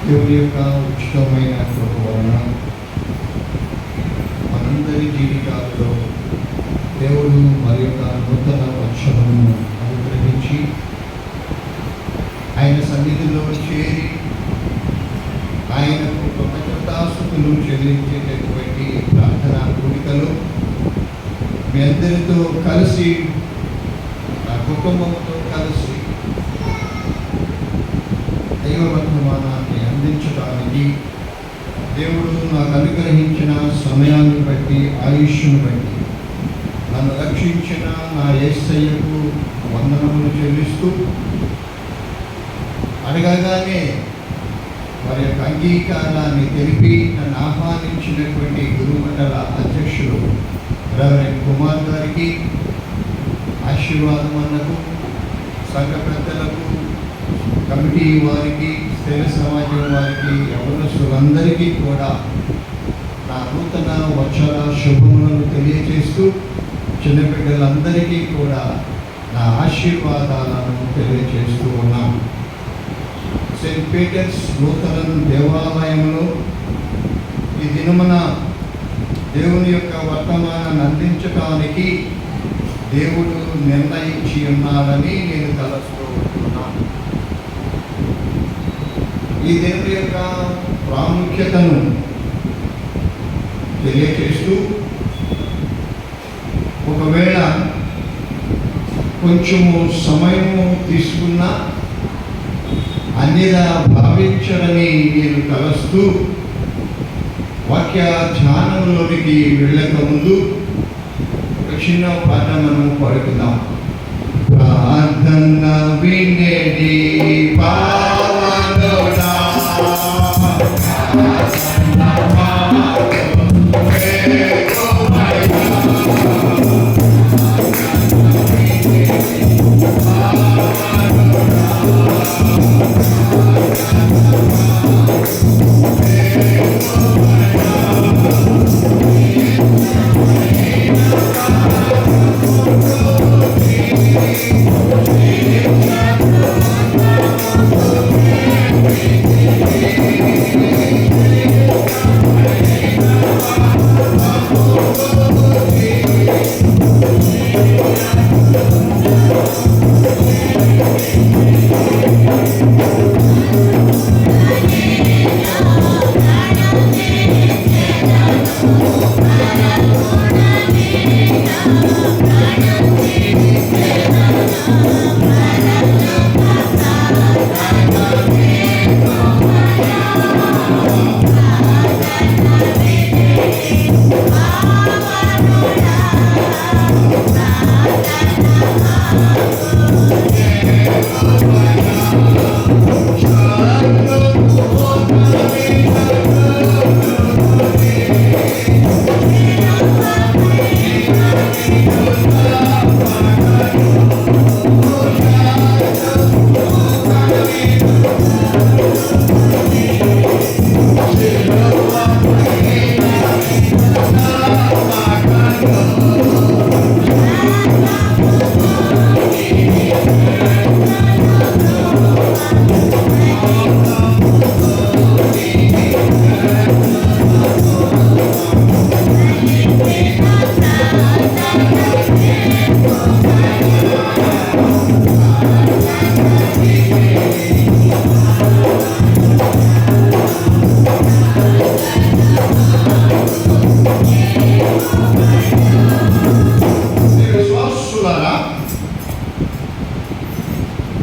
దేవుని యొక్క ఉచితమైన కృప వలన మనందరి జీవితాల్లో దేవుడు మరి యొక్క నూతన వచనము అనుగ్రహించి ఆయన సన్నిధిలో చేరి ఆయనకు కృతజ్ఞతాస్తుతులు చెల్లించేటటువంటి ప్రార్థనా కూడికలో మీ అందరితో కలిసి నా కుటుంబంతో కలిసి దైవ వర్తమానాన్ని అందించడానికి దేవుడు నాకు అనుగ్రహించిన సమయాన్ని బట్టి, ఆయుష్ను బట్టి, నన్ను రక్షించిన నా యేసయ్యకు వందనములు చెల్లిస్తూ, అడగగానే వారి యొక్క అంగీకారాన్ని తెలిపి నన్ను ఆహ్వానించినటువంటి గురుమండల అధ్యక్షులు రెవరెండ్ కుమార్ గారికి, ఆశీర్వాదం అన్నకు, సంఘ పెద్దలకు, కమిటీ వారికి, స్థిర సమాజం వారికి, యవనస్తులందరికీ కూడా నా నూతన వచన శుభములను తెలియజేస్తూ, చిన్నబిడ్డలందరికీ కూడా నా ఆశీర్వాదాలను తెలియజేస్తూ ఉన్నాను. సెయింట్ పీటర్స్ నూతన దేవాలయంలో ఈ దినమున దేవుని యొక్క వర్తమానాన్ని అందించడానికి దేవుడు నిర్ణయించి ఉన్నాడని నేను తలస్తూ ఉంటున్నాను. ఈ దేవుని యొక్క ప్రాముఖ్యతను తెలియజేస్తూ, ఒకవేళ కొంచెము సమయము తీసుకున్నా అన్నిలా భావించడని నేను తలస్తూ వాక్య ధ్యానంలోనికి వెళ్ళక ముందు ఒక చిన్న పాట మనం పాడుకుందాం. ప్రార్థన వినేది పావనుడా,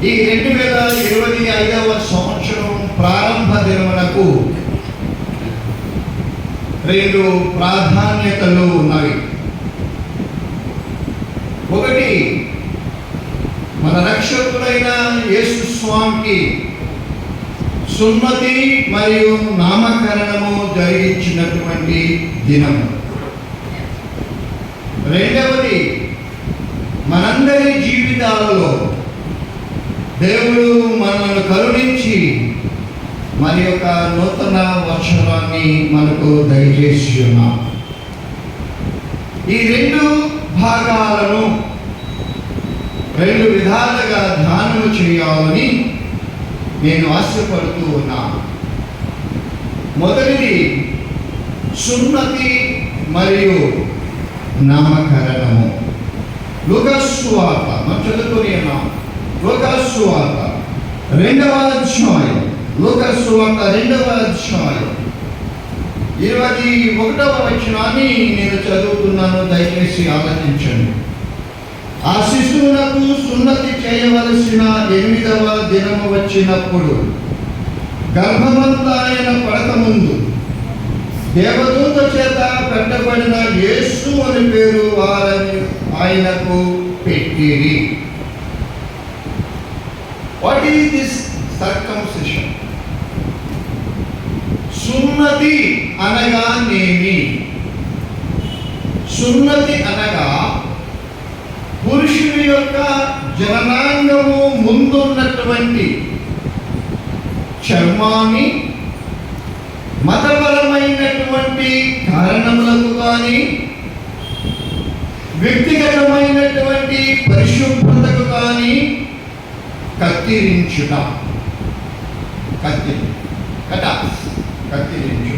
ఈ 2025వ సంవత్సరం ప్రారంభ దినమునకు 2 ప్రాధాన్యతలు ఉన్నవి. ఒకటి, మన రక్షకుడైన యేసు స్వామికి సున్నతి మరియు నామకరణము జరిగించినటువంటి దినము. రెండవది, మనందరి జీవితాలలో దేవుడు మనల్ని కరుణించి మరి యొక్క నూతన వచనాన్ని మనకు దయచేసి ఉన్నాం. ఈ 2 భాగాలను 2 విధాలుగా ధ్యానం చేయాలని నేను ఆశపడుతూ ఉన్నాను. మొదటిది సున్నతి మరియు నామకరణము. లూకాసు సువార్త మనం చదువుకుని ఉన్నాం. లూకాసు సువార్త 2వ అధ్యాయం, లూకాసు సువార్త 2వ అధ్యాయం 21వ వచనాన్ని నేను చదువుతున్నాను, దయచేసి ఆలోచించండి. ఆ శిశువునకు సున్నతి చేయవలసిన 8వ దినము వచ్చినప్పుడు గర్భమంతా ఆయన పడకముందు దేవదూత చేత పెట్టబడిన యేసు అని పేరు వారని ఆయనకు పెట్టిరి. What is this circumcision? సున్నతి అనగా నేమి? సున్నతి అనగా పురుషుని యొక్క జననాంగము ముందున్నటువంటి చర్మాన్ని మతపరమైనటువంటి కారణములకు కానీ వ్యక్తిగతమైనటువంటి పరిశుభ్రతకు కానీ కత్తిరించుట. కత్తిరించు.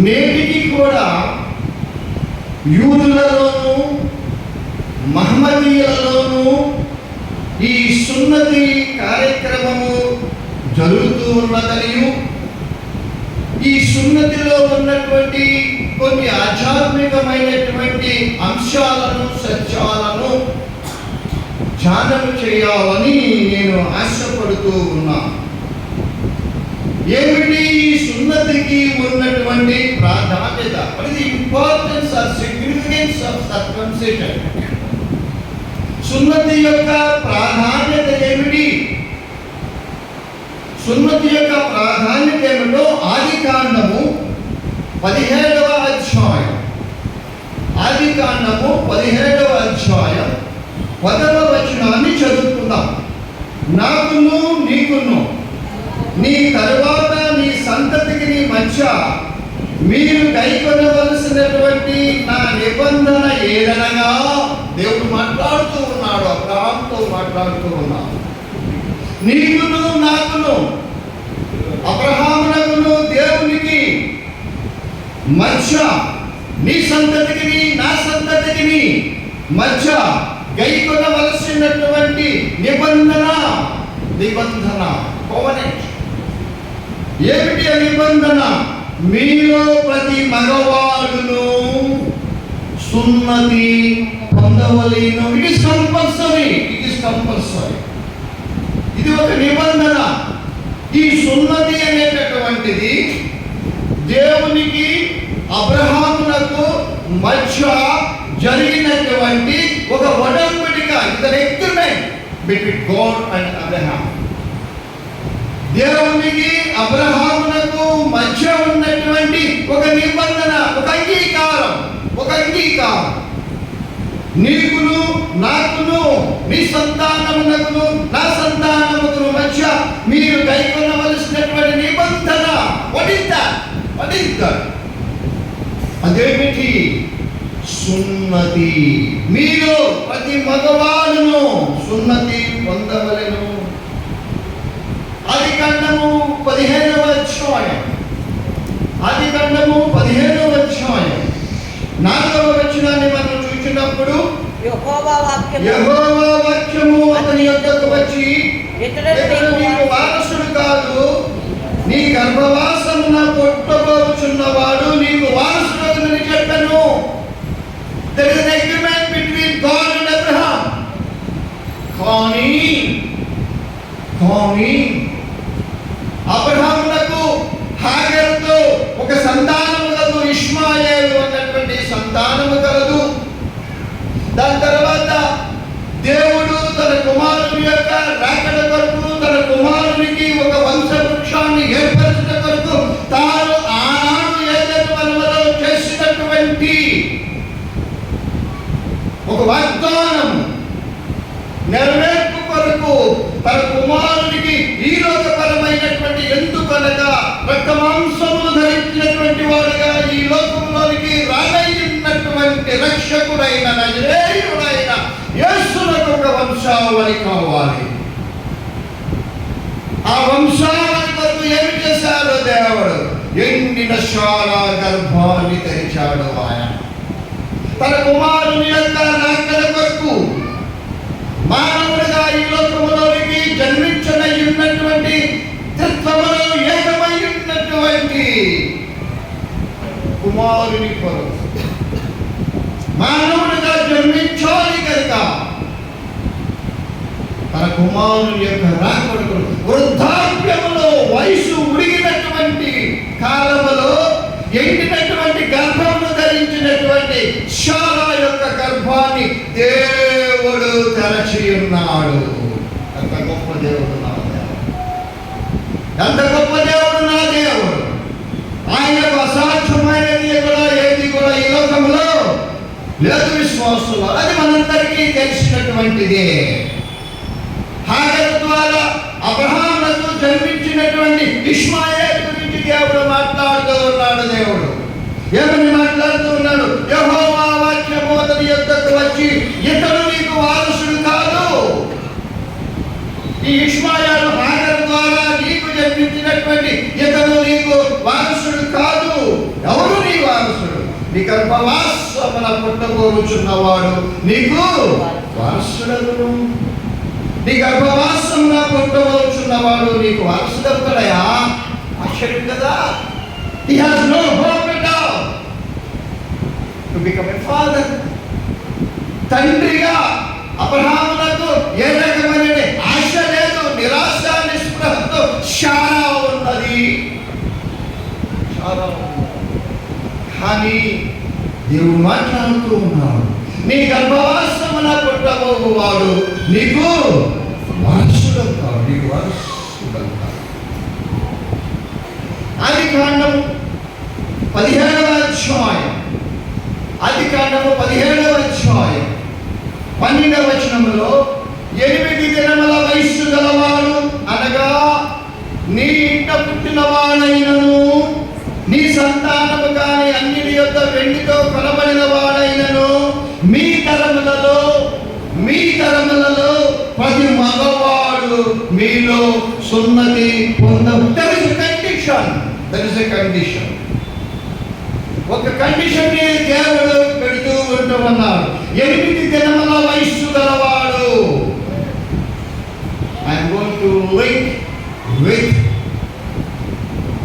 నేటికి కూడా యూదులలోనూ మహమ్మదీయులలోనూ ఈ సున్నతి కార్యక్రమము జరుగుతూ ఉన్నదనియు, ఈ సున్నతిలో ఉన్నటువంటి కొన్ని ఆధ్యాత్మికమైనటువంటి అంశాలను, సత్యాలను ధ్యానం చేయాలని నేను ఆశపడుతూ ఉన్నాను. ఏమిటి ఈ సున్నతికి ఉన్నటువంటి ప్రాధాన్యత? What is the importance or significance of circumcision? సున్నతి యొక్క ప్రాధాన్యత ఏమిటి? సున్నతి యొక్క ప్రాధాన్యత ఏమిటో ఆదికాండము 17వ అధ్యాయం, ఆదికాండము 17వ అధ్యాయం 10వ వచనాన్ని చదువుకుందాం. నాకును నీకును నీ తరువాత నీ సంతతికి నీ మధ్య మీరు కైకొనవలసినటువంటి నా నిబంధన ఏదనగా, దేవుడు మాట్లాడుతూ ఉన్నాడు, అబ్రహాముతో మాట్లాడుతూ ఉన్నాడు. నీకును నాకును, అబ్రహామునకును దేవునికి మధ్య, నీ సంతతికి నా సంతతికి మధ్య గైకొనవలసినటువంటి నిబంధన. కోవనెంట్. ఏమిటి ఆ నిబంధన? మీలో ప్రతి మగవాడును సున్నతి పొందవలెను. It is compulsory. ఇది ఒక నిబంధన. ఈ సున్నతి అనేటటువంటిది దేవునికి అబ్రహామునకు మధ్య జరిగినటువంటి ఒక ఒడంబడిక. It is an agreement between God and Abraham. దేవునికి అబ్రహామునకు మధ్య ఉన్నటువంటి ఒక నిబంధన, ఒక అంగీకారం. నీకును నాకును నీ సంతానమునకును నా సంతానమునకును మధ్య మీరు కైకొనవలసినటువంటి నిబంధన. What is that? అదేమిటి? సున్నతి. మీరు ప్రతి మగవాడును సున్నతి పొందవలెను. ఆదికాండము 15వ అధ్యాయం, 4వ వచనాన్ని మనం చూసినప్పుడు యెహోవా వాక్యము అతని యొద్దకు వచ్చి, ఇతడు నీకు వారసుడు కాదు, నీ గర్భవాసమున పుట్టబోచున్నవాడు నీకు వారసుడని చెప్పెను. There is an agreement between God and Abraham. కానీ అబ్రహామునకు హాగరుతో ఒక సంతానము కలదు, ఇష్మాయేలు అన్నటువంటి సంతానము కలదు. దాని తర్వాత దేవుడు తన కుమారుని యొక్క రాకడ కొరకు, తన కుమారునికి ఒక వంశవృక్షాన్ని ఏర్పరచడం కొరకు తాను ఆనాడు ఏదైనా వనములో చేసినటువంటి ఒక వాగ్దానం నెరవేర్పు కొరకు తన కుమారునికి ఈ లోకపరమైనటువంటి, ఎందుకనగా రక్తమాంసములు ధరించినటువంటి వాడుగా ఈ లోకంలోనికి రానయ్యున్నటువంటి రక్షకుడైన నజరేయుడైన యేసునకు ఒక వంశావళి కావాలి. ఆ వంశావళి కొరకు కొరకు ఏమి చేశాడు దేవుడు? ఎండిన శాల గర్భాన్ని తెరిచాడు ఆయన. తన కుమారుని యొక్క రాకడ కొరకు మానవుడిగా ఈ లోకములోనికి జన్మించనయ్యున్నటువంటి త్రిత్వములో ఏకమై ఉన్నటువంటి కుమారుని కొరకు మానవుడిగా జన్మించాలి కనుక తన కుమారుని యొక్క రాకడ కొరకు వృద్ధాప్యములో వయసు ఉడిగినటువంటి కాలములో ఎండినటువంటి గర్భమును ధరించినటువంటి శాల యొక్క గర్భాన్ని దేవుడు తెరచి ఉన్నాడు. ఎంత గొప్ప దేవుడు నా దేవుడు! ఎంత గొప్ప దేవుడు నా దేవుడు! ఆయనకు అసాధ్యమైనది కూడా ఏది కూడా ఈ లోకంలో లేదు విశ్వాసంలో. అది మనందరికీ తెలిసినటువంటిదే. హాగరు ద్వారా అబ్రహామునకు జన్మించినటువంటి ఇష్మాయేలు గురించి దేవుడు మాట్లాడుతూ ఉన్నాడు. దేవుడు ఏమని మాట్లాడుతూ ఉన్నాడు? యెహోవా వాక్యము అతని యొద్దకు వచ్చి, ఇతడు నీకు వారసుడు కాదు. ఈ ఇష్మాయేలు హాగరు ద్వారా నీకు జన్మించినటువంటి ఇతడు నీకు వారసుడు కాదు. ఎవరు నీ వారసుడు? నీ గర్భవాసమున పుట్టబోచున్నవాడు నీకు వారసుడగును. నీ గర్భవాసమున పుట్టబోచున్నవాడు నీకు వారసుడవుతాడయా. ఆశ్చర్యం కదా! He has no hope at all to become a father. తండ్రిగా అబ్రహామునకు ఏ రకమైన ఆశ లేదు, నిరాశ నిస్పృహతో శారా ఉన్నది. కానీ దేవుడు మాట్లాడుతూ ఉన్నాడు, నీ గర్భవాసమున పుట్టబోవాడు నీకు వారసుడవుతాడు. నీకు వారసుడవుతాడు. ఆదికాండము 17వ అధ్యాయం, ఆదికాండము 17వ అధ్యాయం 12వ వచనములో 8 దినముల వయస్సు గలవాడు అనగా నీ ఇంట పుట్టిన వాడైనను నీ సంతానము కాని అన్నిటి యొక్క వెండితో కొనబడిన వాడైనను మీ తరములలో ప్రతి మగవాడు మీలో సున్నతి పొందవు. There is a condition. ఒక కండిషన్ దేవుడు పెడుతూ ఉంటున్నాడు. 8 దినముల వయస్సు గలవాడు. I am going to link with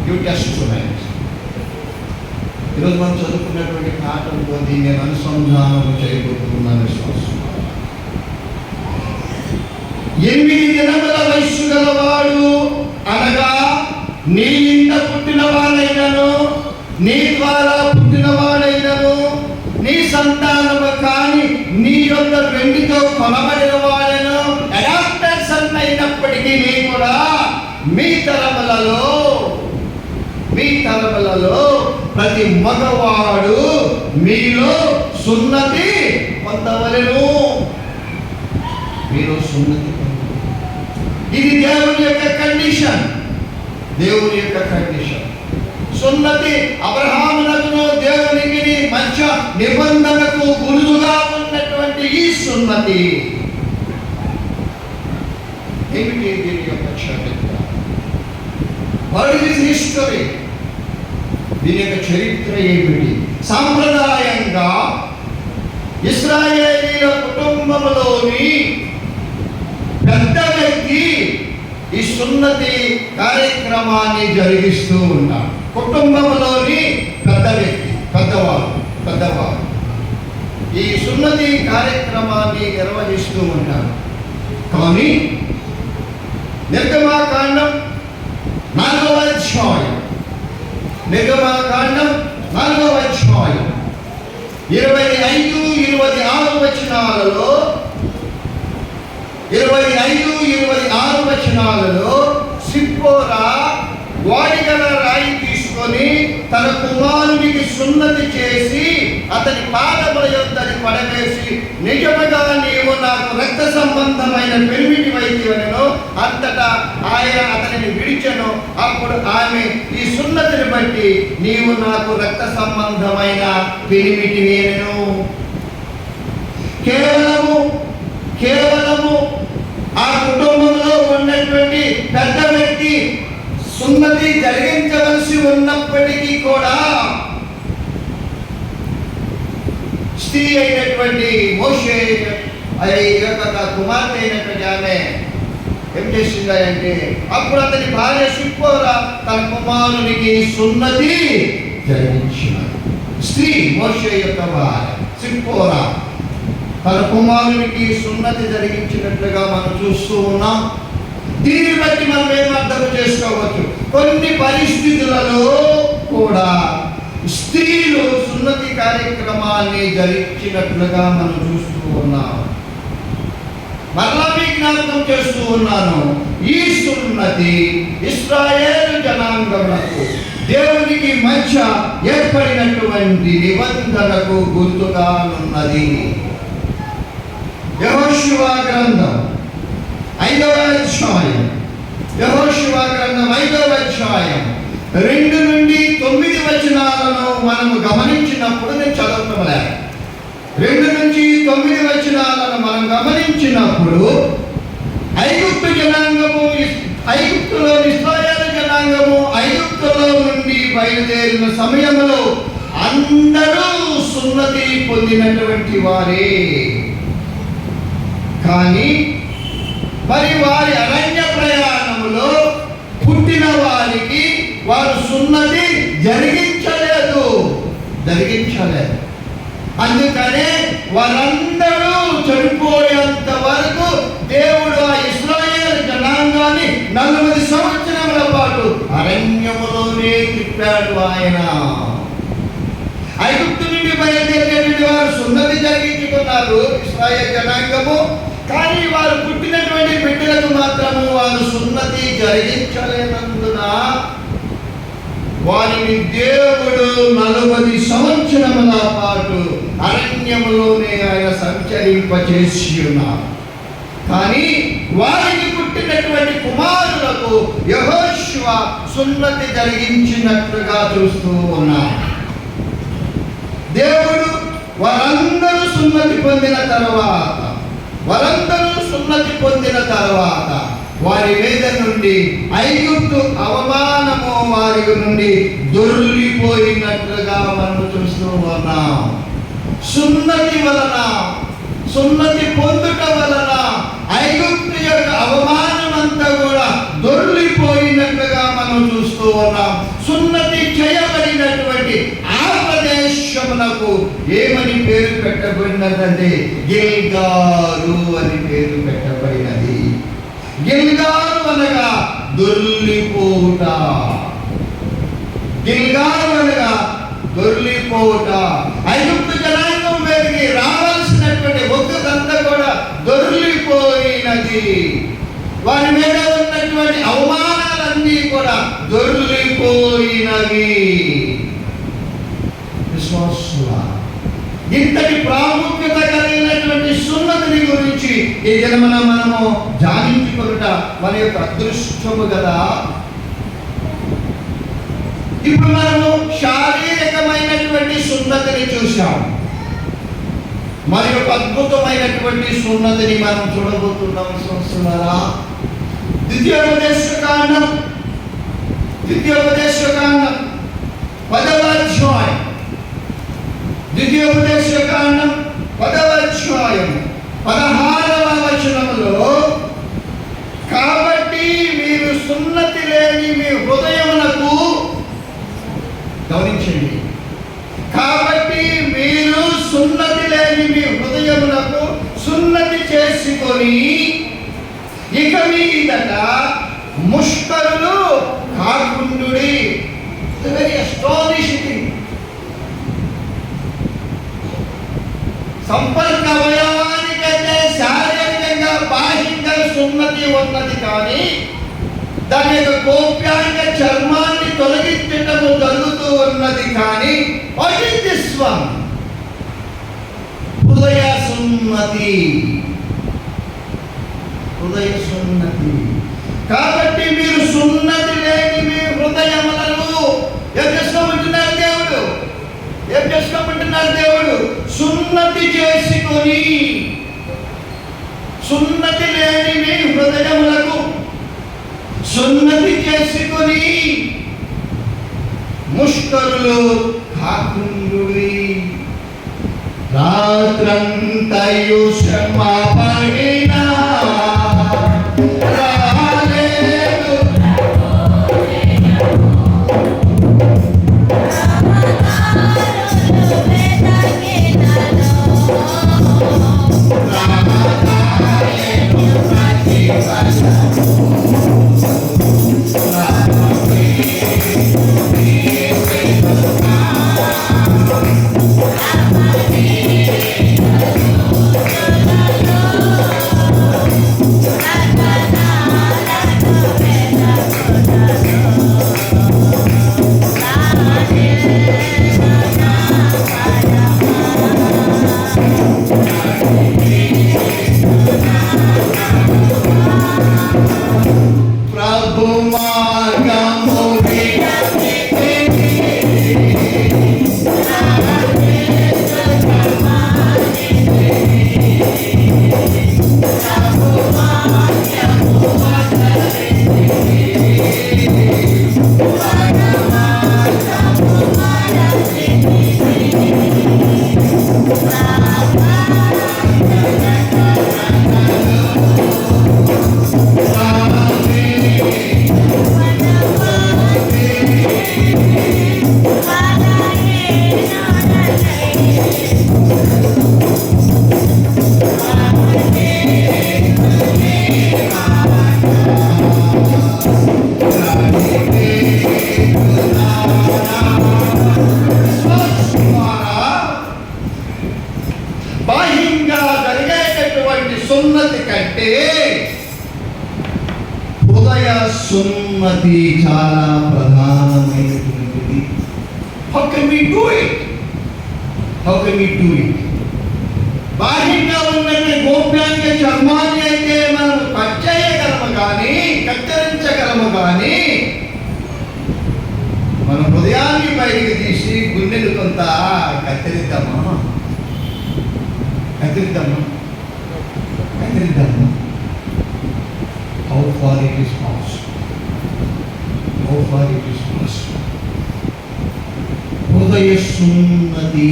New Testament. ఈరోజు మనం చదువుకున్నటువంటి పాఠంతో నేను అనుసంధానం చేయబోతున్నాను. 8 దినముల వయస్సు గలవాడు అనగా నీ ఇంట పుట్టిన వాడైనను నీ ద్వారా పుట్టిన వాడైనను నీ సంతానము కాని నీ యొక్క వెండితో కొనబడిన వాడను అడాప్టర్ సన్ అయినప్పటికీ నీ కూడా మీ తరములలో ప్రతి మగవాడు మీలో సున్నతి పొందవలెను. మీలో సున్నతి ఇది దేవుని యొక్క కండిషన్. దేవుని యొక్క కండిషన్ సున్నతి. అబ్రహామునకును దేవునికి మధ్య నిబంధనకు గురువుగా ఉన్నటువంటి ఈ సున్నతి ఏమిటి? దీని యొక్క చరిత్ర, వాట్ ఈస్ హిస్టరీ? దీని యొక్క చరిత్ర ఏమిటి? సాంప్రదాయంగా ఇశ్రాయేలీల కుటుంబంలోని పెద్ద వ్యక్తి ఈ సున్నతి కార్యక్రమాన్ని జరిగిస్తూ ఉంటారు. కుటుంబంలోని పెద్ద వ్యక్తి, పెద్దవారు ఈ సున్నతి కార్యక్రమాన్ని నిర్వహిస్తూ ఉంటారు. కానీ నిర్గమాకాండం 4వ అధ్యాయం 25-26 వచనాలలో 25-26 వచనాలలో సిప్పోరా వాడిగల రాయి తీసుకొని తన కుమారునికి సున్నతి చేసి అతని పాదముల యొద్దకు పడవేసి, నిజముగా నీవు నాకు రక్త సంబంధమైన పెనిమిటి వైద్యులను అంతటా ఆయన అతనిని విడిచెను. అప్పుడు ఆమె, ఈ సున్నతిని బట్టి నీవు నాకు రక్త సంబంధమైన పెనిమిటి వేరెను. కేవలము ఆ కుటుంబంలో ఉన్నటువంటి పెద్ద వ్యక్తి సున్నతి జరిగించవలసి ఉన్నప్పటికీ కూడా స్త్రీ అయినటువంటి మోషే యొక్క కుమార్తె అయినటువంటి ఆమె ఏం చేసిందంటే, అప్పుడు అతని భార్య సిప్పోరా తన కుమారునికి సున్నతి జరిగించిన స్త్రీ మోషే యొక్క భార్య సిప్పోరా తన కుమారునికి సున్నతి జరిగించినట్లుగా మనం చూస్తూ ఉన్నాం. దీన్ని బట్టి మనం ఏం అర్థం చేసుకోవచ్చు, కొన్ని పరిస్థితులలో కూడా స్త్రీలు సున్నతి కార్యక్రమాన్ని జరిగించినట్లుగా మనం చూస్తూ ఉన్నాం. మరలా మీ జ్ఞాపకం చేస్తూ ఉన్నాను, ఈ సున్నతి ఇశ్రాయేలు జనాంగములకు దేవునికి మధ్య ఏర్పడినటువంటి నిబంధనకు గుర్తుగా ఉన్నది. యెహోషువ గ్రంథం 5వ అధ్యాయం, యెహోషువ గ్రంథం 5వ అధ్యాయం 2 నుండి 9 వచనాలను మనము గమనించినప్పుడు, నేను చదవటం లేదు, 2 నుంచి 9 వచనాలను మనం గమనించినప్పుడు ఐగుప్తు జనాంగము, ఐగుప్తులో ఇశ్రాయేలు జనాంగము ఐగుప్తులో నుండి బయలుదేరిన సమయంలో అందరూ సున్నతి పొందినటువంటి వారే. కానీ మరి వారి అరణ్య ప్రయాణములో పుట్టిన వారికి వారు సున్నతి జరిగించలేదు. అందుకనే వారందరూ చనిపోయేంత వరకు దేవుడు ఆ ఇశ్రాయేలు జనాంగాన్ని 40 సంవత్సరముల పాటు అరణ్యములోనే తిప్పాడు ఆయన. ఐగుప్తు నుండి బయలుదేరినటువంటి వారు సున్నతి జరిగించుకున్నారు ఇశ్రాయేలు జనాంగము, కానీ వారు పుట్టినటువంటి బిడ్డలకు మాత్రము వారు సున్నతి జరిగించలేనందున వారిని దేవుడు 40 సంవత్సరముల పాటు అరణ్యములోనే ఆయన సంచరింపచేసి ఉన్నారు. కానీ వారికి పుట్టినటువంటి కుమారులకు యెహోషువ సున్నతి జరిగించినట్లుగా చూస్తూ ఉన్నారు. దేవుడు వారందరూ సున్నతి పొందిన తర్వాత వారి మీద నుండి ఐగుప్తు అవమానము వారి నుండి దొర్లిపోయినట్లుగా మనం చూస్తూ ఉన్నాం. సున్నతి పొందుట వలన ఐగుప్తు యొక్క అవమానం అంతా కూడా దొర్లిపోయినట్లుగా మనం చూస్తూ ఉన్నాం. సున్నతి చేయబడినటువంటి ఆ ప్రదేశమునకు ఏమని పేరు పెట్టబడినదంటే గిల్గాలు అని పేరు పెట్టబడినది. గిల్గాలు అనగా దొర్లిపోవుట. ఐగుప్తు జనాంగం మీదకి రావాల్సినటువంటి ఒక్కదంతా కూడా దొర్లిపోయినది. వారి మీద ఉన్నటువంటి అవమానాలన్నీ కూడా దొర్లిపోయినవి. ఇంతటి ప్రాముఖ్యత కలిగినటువంటి సున్నతిని గురించి ఈ దినమున మనము ధ్యానించుకొనుట మన యొక్క అదృష్టము కదా. ఇప్పుడు మనము శారీరకమైనటువంటి సున్నతిని చూశాం, మరి ఒక అద్భుతమైనటువంటి సున్నతిని మనం చూడబోతున్నాం. చూస్తున్నారా? ద్వితీయోపదేశకాండం 10వ అధ్యాయం, ద్వితీయోపదేశకాండం 10వ అధ్యాయం 16వ వచనములో, కాబట్టి మీరు సున్నతి లేని మీ హృదయమునకు, గమనించండి, కాబట్టి మీరు సున్నతి లేని మీ హృదయమునకు సున్నతి చేసుకొని ఇక మీదట ముష్కరులు కాకుండుడి. Very astonishing. సంపర్క అవయవానికైతే శారీరకంగా బాహ్యంగా సున్నతి ఉన్నది, కానీ దాని యొక్క గోప్యాంగ చర్మాన్ని తొలగించటము జరుగుతూ ఉన్నది. కానీ వాట్ ఈస్ దిస్ వన్? హృదయ సున్నతి. కాబట్టి మీరు సున్నతి లేని మీ హృదయములను ఏం చేసుకోమంటున్నారు దేవుడు? సున్నతి చేసుకొని, సున్నతి లేని మీ హృదయములకు సున్నతి చేసుకొని ముష్కరులు కాకుండుడి. రాత్రంతయు శ్రమ పడినా రాలేదు ప్రభు మార్గము బాహ్యంగా జరిగేటటువంటి సున్నతి కంటే హృదయ సున్నతి చాలా ప్రధానమైనటువంటిది. How can we do it? How can we do it? బాహ్యంగా ఉన్నటువంటి గోప్యాంగ చర్మాన్ని అయితే మనం కట్ చేయగలము కానీ, కత్తిరించగలము కానీ, మన హృదయాన్ని బయటికి తీసి గుండెలు కొంత కత్తిరిద్దామా? How far it is possible? హృదయ సున్నతి.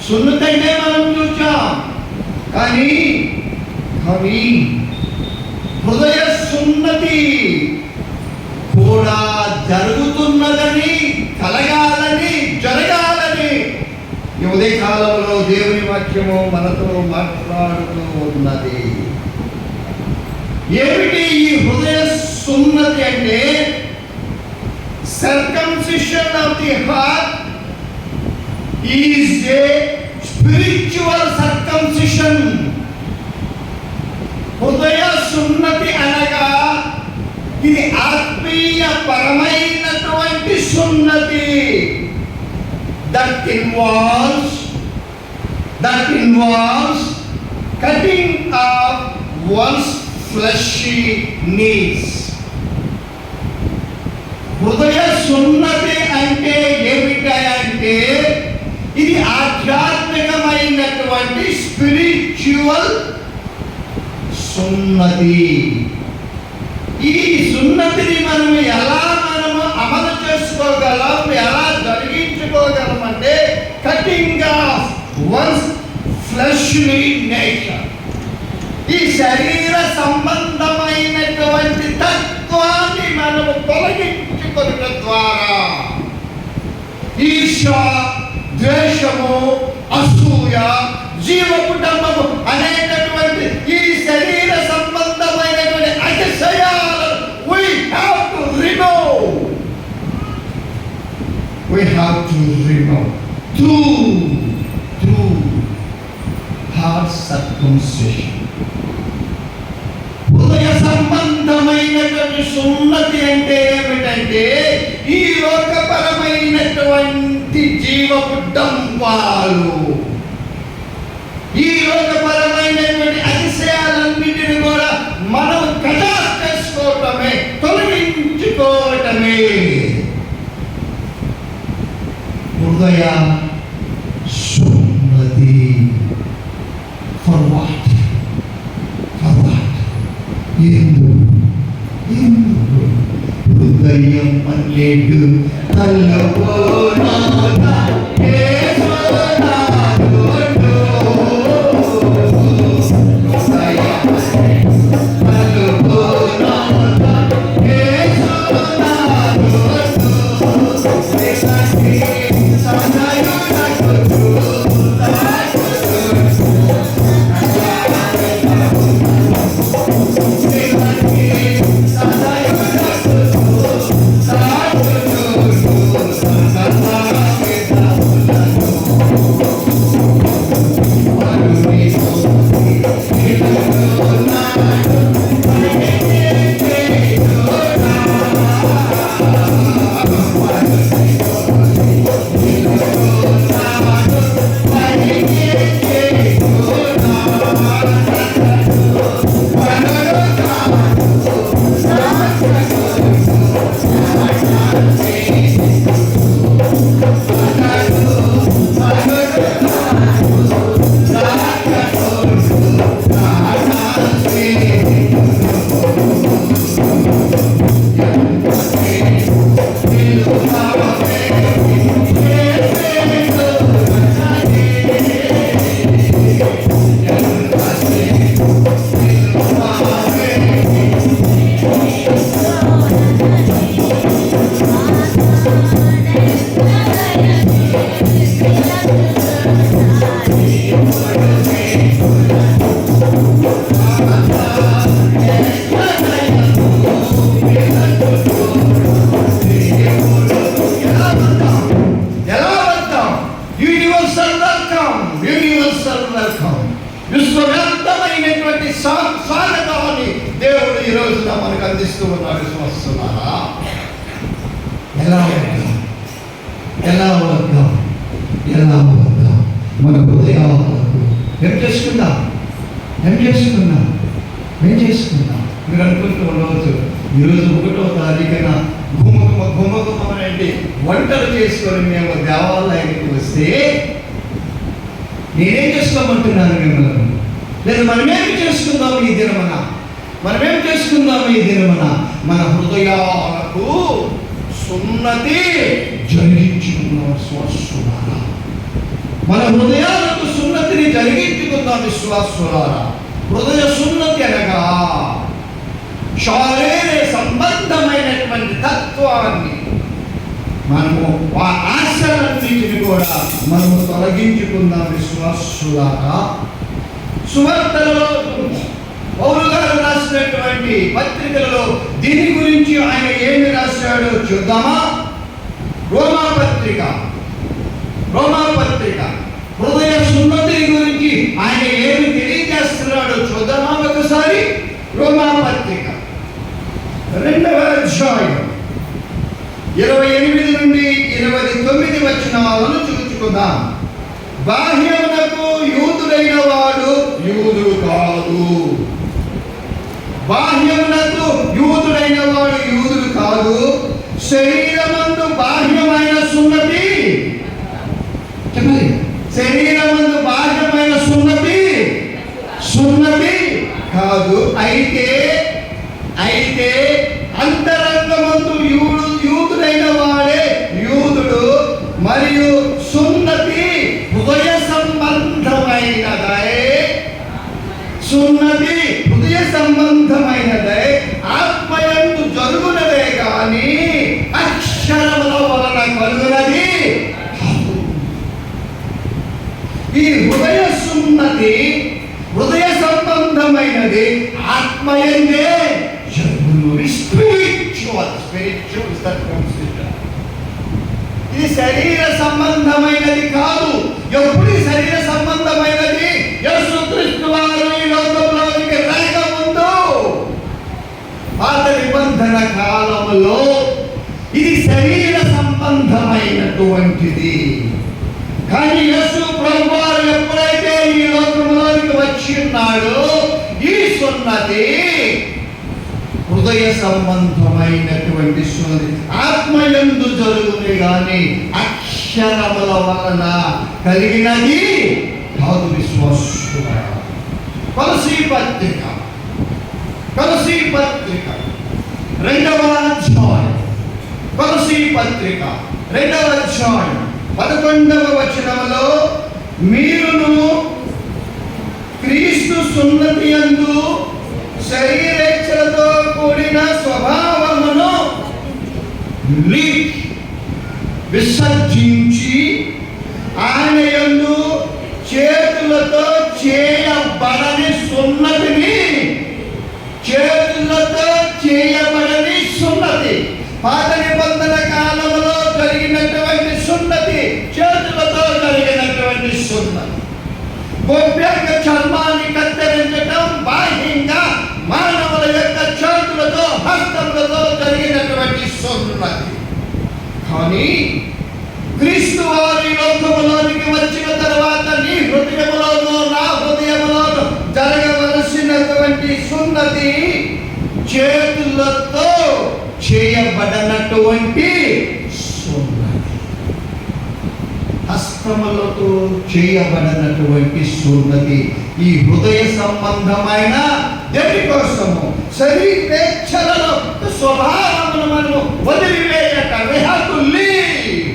సున్నతి అంటే మనం చూచాం, కానీ హృదయ సున్నతి కూడా జరుగుతున్నదని, కలగాలని, జరగాలని ఈ ఉదయకాలంలో దేవుని వాక్యము మనతో మాట్లాడుతూ ఉన్నది. ఏమిటి ఈ హృదయ సున్నతి అంటే? Circumcision of the heart is a spiritual circumcision. హృదయ సున్నతి అనగా ఇది ఆత్మీయ పరమైనటువంటి సున్నతి. That involves cutting off one's fleshy needs. హృదయ సున్నతి అంటే ఏమిటంటే ఇది ఆధ్యాత్మికమైనటువంటి స్పిరిచువల్ సున్నతి. ఈ సున్నతిని మనము ఎలా అమలు చేసుకోగలం, ఎలా జరిగించుకోగలం అంటే cutting of once fleshly nature. ఈ శరీర సంబంధమైనటువంటి తత్వాన్ని మనము తొలగించుకున్న ద్వారా ఈర్ష్య, ద్వేషము, అసూయ, జీవకుటుంబము అనేటటువంటి ఈ శరీర సంబంధమైనటువంటి అతిశయాలను we have to remove through heart circumcision. హృదయ సంబంధమైనటువంటి సున్నతి అంటే ఏమిటంటే ఈ లోకపరమైనటువంటి జీవపు డంబాలు, ఈ లోకపరమైనటువంటి అతిశయాలన్నింటినీ కూడా మనం కటా చేసుకోవటమే, తొలగించుకోవటమే హృదయ సున్నతి. For what? ఎందుకు? హృదయం మన్నేడు తల్లబోనాదా యేసునాథుడు హృదయం తల్లబోనాదా యేసునాథుడు దేశానికి సదాయుడకు విశ్వవ్యాప్తమైనటువంటి స్వాగతాన్ని దేవుడు ఈ రోజున మనకు అందిస్తూ ఉన్నాడు. విశ్వస్తున్నారా? ఎలా వద్దాం, ఎలా వద్దాం, ఎలా వద్దాం? మన హృదయాలకు ఏం చేసుకుందాం, ఏం చేసుకుందాం, ఏం చేసుకుందాం? మీరు అనుకుంటూ ఉండవచ్చు, ఈరోజు 1వ తారీఖున గుమ్మగుమ్మనేంటి వంటలు చేసుకొని మేము దేవాలయానికి వస్తే నేనేం చేసుకోమంటున్నాను మిమ్మల్ని? లేదా మనమేమి చేసుకుందాం ఈ దినమన? మనమేం చేసుకుందాం ఈ దినమన? మన హృదయాలకు సున్నతి జరిగించుకున్నాం. విశ్వాసులారా, మన హృదయాలకు సున్నతిని జరిగించుకుందాం. విశ్వాసులారా, హృదయ సున్నతి అనగా శారీర సంబంధమైనటువంటి తత్వాన్ని మనము ఆ ఆశలన్నింటిని కూడా మనము తొలగించుకుందాం. విశ్వాసులారా, సువార్తలలో పౌలు గారు రాసినటువంటి పత్రికలలో దీని గురించి ఆయన ఏమి రాశాడో చూద్దామా? రోమాపత్రిక హృదయ సున్నతి గురించి ఆయన ఏమి తెలియజేస్తున్నాడో చూద్దామా ఒకసారి? రోమాపత్రిక 2వ అధ్యాయం 28 నుండి 29 వచనాలను చూచుకుందాం. బాహ్యమునకు యూదుడైన వాడు యూదుడు కాదు. బాహ్యమునకు యూదుడైన వాడు యూదుడు కాదు. శరీరమందు బాహ్యమైన సున్నతి, చెప్పండి, శరీరమందు బాహ్యమైన సున్నతి కాదు. అయితే అంతరంగమందు యూదుడైన వాడే యూదుడు. మరియు సున్నతి హృదయ సంబంధమైనదై ఆత్మయందు జరుగునదే కానీ అక్షరముల వలన కలుగునది కాదు. ఈ హృదయ సున్నతి హృదయ సంబంధమైనది ఆత్మయందే జరుగును. స్పిరిచువల్ ఇది శరీర సంబంధమైనది కాదు. ఎప్పుడు శరీర సంబంధమైనది? యేసుక్రీస్తు వారు ఈ లోకంలోనికి రాకముందు పాత నిబంధన కాలములో ఇది శరీర సంబంధమైనటువంటిది. కానీ యేసు ప్రభువారు ఎప్పుడైతే ఈ లోకంలోనికి వచ్చి ఉన్నాడో ఈ సున్నతి హృదయ సంబంధమైనటువంటి సున్నతి ఆత్మయందు జరుగుతుంది కానీ అక్షరముల వలన కలిగినది కాదు. విశ్వాసులారా, కొలసీ పత్రిక 2వ అధ్యాయం 2వ అధ్యాయం 11వ వచనములో, మీరును క్రీస్తు సున్నతి యందు శరీరేచ్ఛలతో కూడిన స్వభావమును విసర్జించి ఆయన యందు చేతులతో చేయబడని సున్నతిని, చేతులతో చేయబడని సున్నతి, పాత నిబంధన కాలంలో జరిగినటువంటి సున్నతి, చేతులతో జరిగినటువంటి సున్నతి, గోప్యంగ చర్మాన్ని కత్తిరించడం బాహ్యంగా మానవుల యొక్క చేతులతో హస్తములతో జరిగినటువంటి సున్నతి. కానీ క్రీస్తు వారి లోకములోనికి వచ్చిన తర్వాత నీ హృదయములోనూ నా హృదయములోనూ జరగవలసినటువంటి సున్నతి చేతులతో చేయబడనటువంటి సున్నతి, హస్తములతో చేయబడినటువంటి సున్నతి. ఈ హృదయ సంబంధమైన దేని కోసము? శరీరేచ్ఛలను, స్వభావమును మనము వదిలివేయక. We have to leave.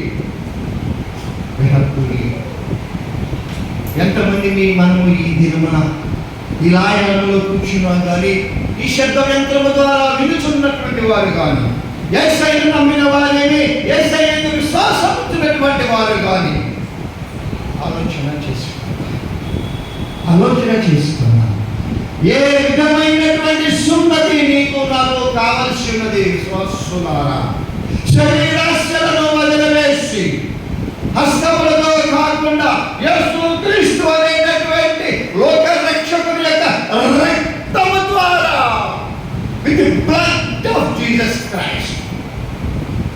ఎంతమంది మనము ఈ దినమున ఇలాయనలో కూర్చున్నాం కానీ ఈ శబ్ద యంత్రము ద్వారా వినుచున్నటువంటి వారు కానీ, యేసయ్యను నమ్మిన వారేమి, యేసయ్యను విశ్వాసం ఉంచినటువంటి వారు కానీ ఆలోచన చేసుకున్నాం. ఏ విధమైనటువంటి సున్నతి నీకు నాకు కావలసి ఉన్నది? విశ్వాసులారా, శరీరాశలను వదిలివేసి హస్తములతో కాకుండా యేసు క్రీస్తు అనేటటువంటి లోక రక్షకుని యొక్క రక్తము ద్వారా, with the blood of Jesus Christ,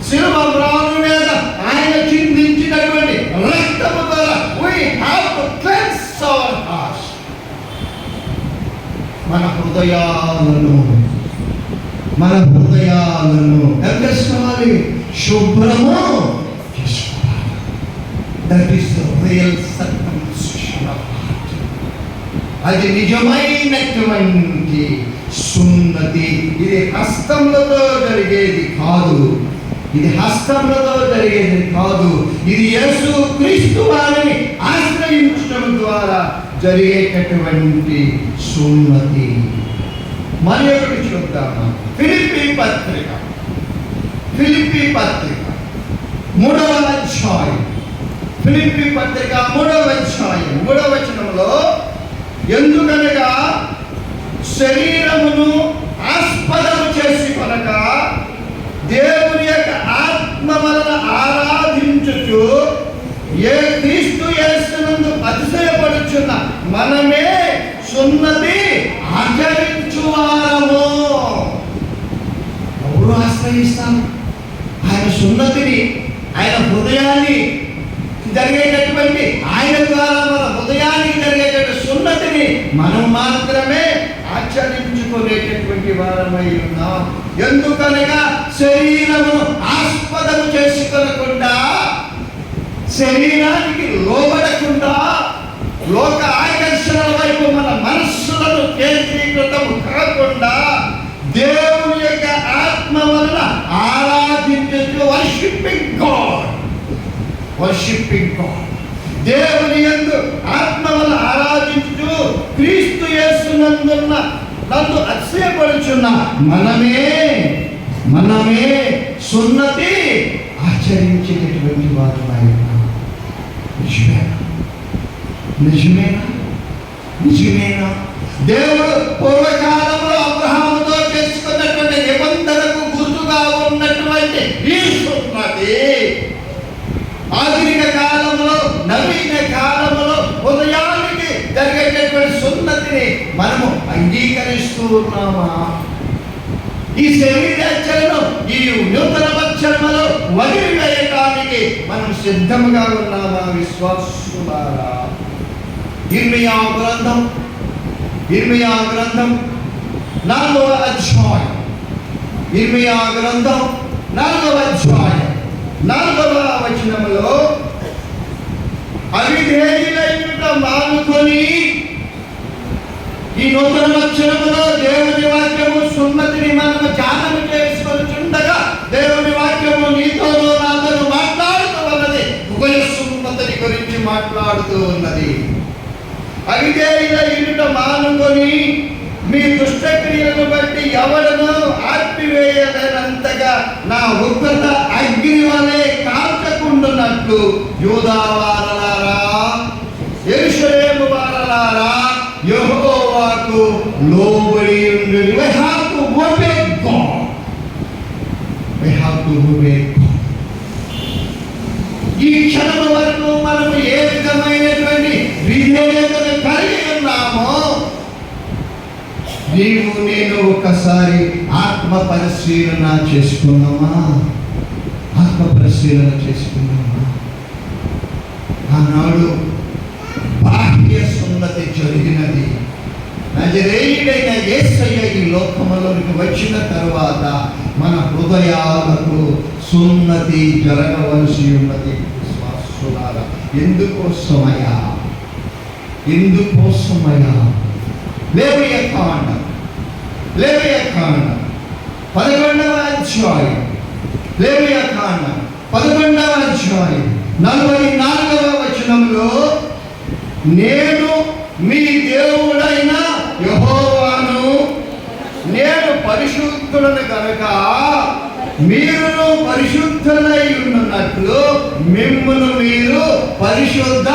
శిలువ మ్రాను మీద ఆయన చిందించినటువంటి రక్తము ద్వారా we have to cleanse our hearts. మన హృదయాలను ఏం చేసుకోవాలి? శుభ్రము చేసుకోవాలి. That is the real circumcision of heart. అది నిజమైనటువంటి సున్నతి. ఇది హస్తములతో జరిగేది కాదు, ఇది హస్తములతో జరిగేది కాదు. ఇది యేసు క్రీస్తు వారిని ఆశ్రయించడం ద్వారా జరిగేటటువంటి సున్నతి. మరి ఒకటి చూద్దాము. ఫిలిప్పీ పత్రిక 3వ అధ్యాయం, ఫిలిప్పీ పత్రిక 3వ అధ్యాయం 3వ వచనంలో, ఎందుకనగా శరీరమును ఆస్పదము చేసుకొనక దేవుని యొక్క ఆత్మ వలన ఆరాధించుచు ఏ క్రీస్తు యేసునందు అతిశయపడుచున్న మనమే సున్నతి ఆచరించువారము. ఎవరు ఆశ్రయిస్తాం? ఆయన సున్నతిని, ఆయన హృదయాన్ని జరిగేటటువంటి, ఆయన ద్వారా మన హృదయానికి జరిగేటటువంటి సున్నతిని మనం మాత్రమే ఆచరించుకునేటటువంటి వారమై ఉన్నాం. ఎందుకనగా శరీరమును ఆస్పదము చేసుకొనకుండా, శరీరానికి లోబడకుండా, లోక ఆకర్షణల వైపు మన మనస్సులను కేంద్రీకృతం కాకుండా దేవుని యొక్క ఆత్మ వలన ఆరాధించు, వర్షిప్పింగ్ గాడ్. దేవుని యందు ఆత్మ వలన ఆరాధించు క్రీస్తు యేసునందున్న నన్ను అతిశయపడుచున్న మనమే సున్నతి ఆచరించేటటువంటి వారు. నిజమేనా? దేవుడు పూర్వకాలంలో అబ్రహాముతో చేసుకున్నటువంటి నిబంధనకు గుర్తుగా ఉన్నటువంటి ఈ సున్నతి ఆధునిక కాలంలో, నవీన కాలంలో ఉదయానికి జరిగేటటువంటి సున్నతిని మనము అంగీకరిస్తూ ఉన్నామా? ఈ శరీరాచరణను ఈ నూతన వచ్చరములో వదిలివేయడానికి మనం సిద్ధంగా ఉన్నామా? విశ్వాసులారా, ఇర్మియా గ్రంథం 4వ అధ్యాయం, ఇర్మియా గ్రంథం 4వ అధ్యాయం 4వ వచనములో, అవిధేయులైన మానుకొని ఈ నూతన వచనములో దేవుని వాక్యము సున్నతిని మనము ధ్యానం చేసుకొని చుండగా దేవుని వాక్యము నీతోనూ నాతోనూ మాట్లాడు ఎవడను ఆర్పివేయలేనంతగా నా ఉగ్రత అగ్ని వలె కాల్చకుండునట్లు యూదా వారలారా, యెరూషలేము వారలారా, యెహోవాకు లోబడి ఉండుడి. We have to obey God. We have to obey God. ఈ క్షణం వరకు మనము ఏ విధమైనటువంటి విధేయతను కలిగి ఉన్నామో నీవు నేను ఒకసారి ఆత్మ పరిశీలన చేసుకున్నామా? ఆత్మ పరిశీలన చేసుకున్నామా? ఆనాడు బాహ్య సున్నతి జరిగినది. నజరేయుడైన యేసయ్య ఈ లోకములోనికి వచ్చిన తరువాత మన హృదయాలకు సున్నతి జరగవలసి ఉన్నది. విశ్వాసులారా, ఎందుకోసమయ్యా? లేవియకాండం 11వ అధ్యాయం, లేవియకాండం 11వ అధ్యాయం 44వ వచనంలో, నేను మీ దేవుడైన యెహోవాను, నేను పరిశుద్ధులను కనుక మీరును పరిశుద్ధులై ఉన్నట్లు మిమ్మును మీరు పరిశుద్ధ.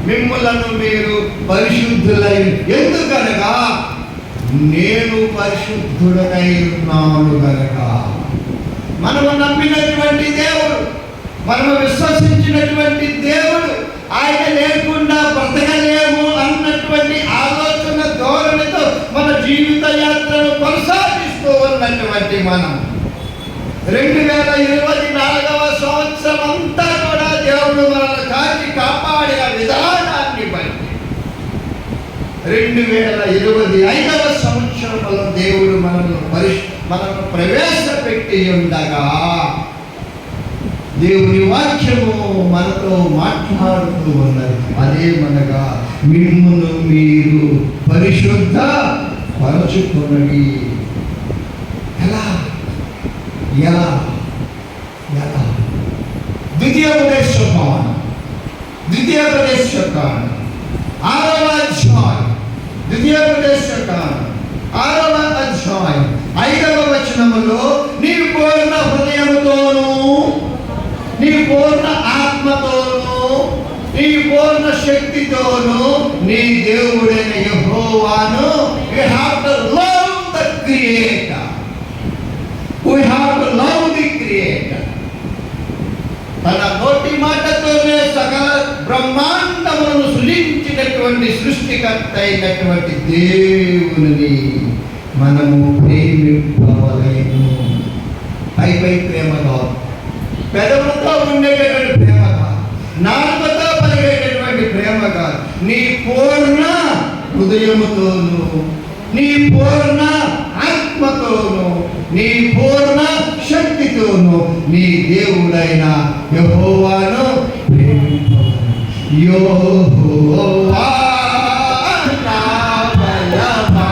మిమ్ములను మీరు పరిశుద్ధులై, ఎందుకనగా నేను పరిశుద్ధుడనై ఉన్నాను గనక. మనము నమ్మినటువంటి దేవుడు, మనము విశ్వసించినటువంటి దేవుడు, ఆయన లేకుండా బ్రతకలేము అన్నటువంటి ఆలోచన ధోరణితో మన జీవిత యాత్రను కొనసాగిస్తూ ఉన్నటువంటి మనం 2024వ సంవత్సరం అంతా కూడా దేవుడు మనల్ని కాచి కాపాడిన విధానాన్ని బట్టి 2025వ సంవత్సరంలో దేవుడు మనల్ని ప్రవేశపెట్టి ఉండగా దేవుని వాక్యము మనతో మాట్లాడుతూ ఉన్నది. అదేమనగా మిమ్మును మీరు పరిశుద్ధ పరచుకొనుడి. ఎలా? ద్వితీయోపదేశకాండం 6వ అధ్యాయం, 5వ వచనములో, నీ పూర్ణ హృదయముతోనూ, నీ పూర్ణ ఆత్మతోనూ, నీ పూర్ణ శక్తితోనూ నీ దేవుడైన యెహోవాను. We have to love the Creator. We have to love the Creator. తన నోటి మాటతోనే సకల బ్రహ్మాండములను సృజించినటువంటి సృష్టికర్త అయినటువంటి దేవుని మనము ప్రేమింపవలెను. పై ప్రేమ కాదు, పెదవులతో ఉండేటటువంటి ప్రేమ కాదు, నాలుకతో పలిగేటటువంటి ప్రేమ కాదు. నీ పూర్ణ హృదయముతోను, నీ పూర్ణ ఆత్మతోను, నీ పూర్ణ శక్తితోను నీ దేవుడైన యెహోవాను ప్రేమింపవలెను. యెహోవా నా బలమా,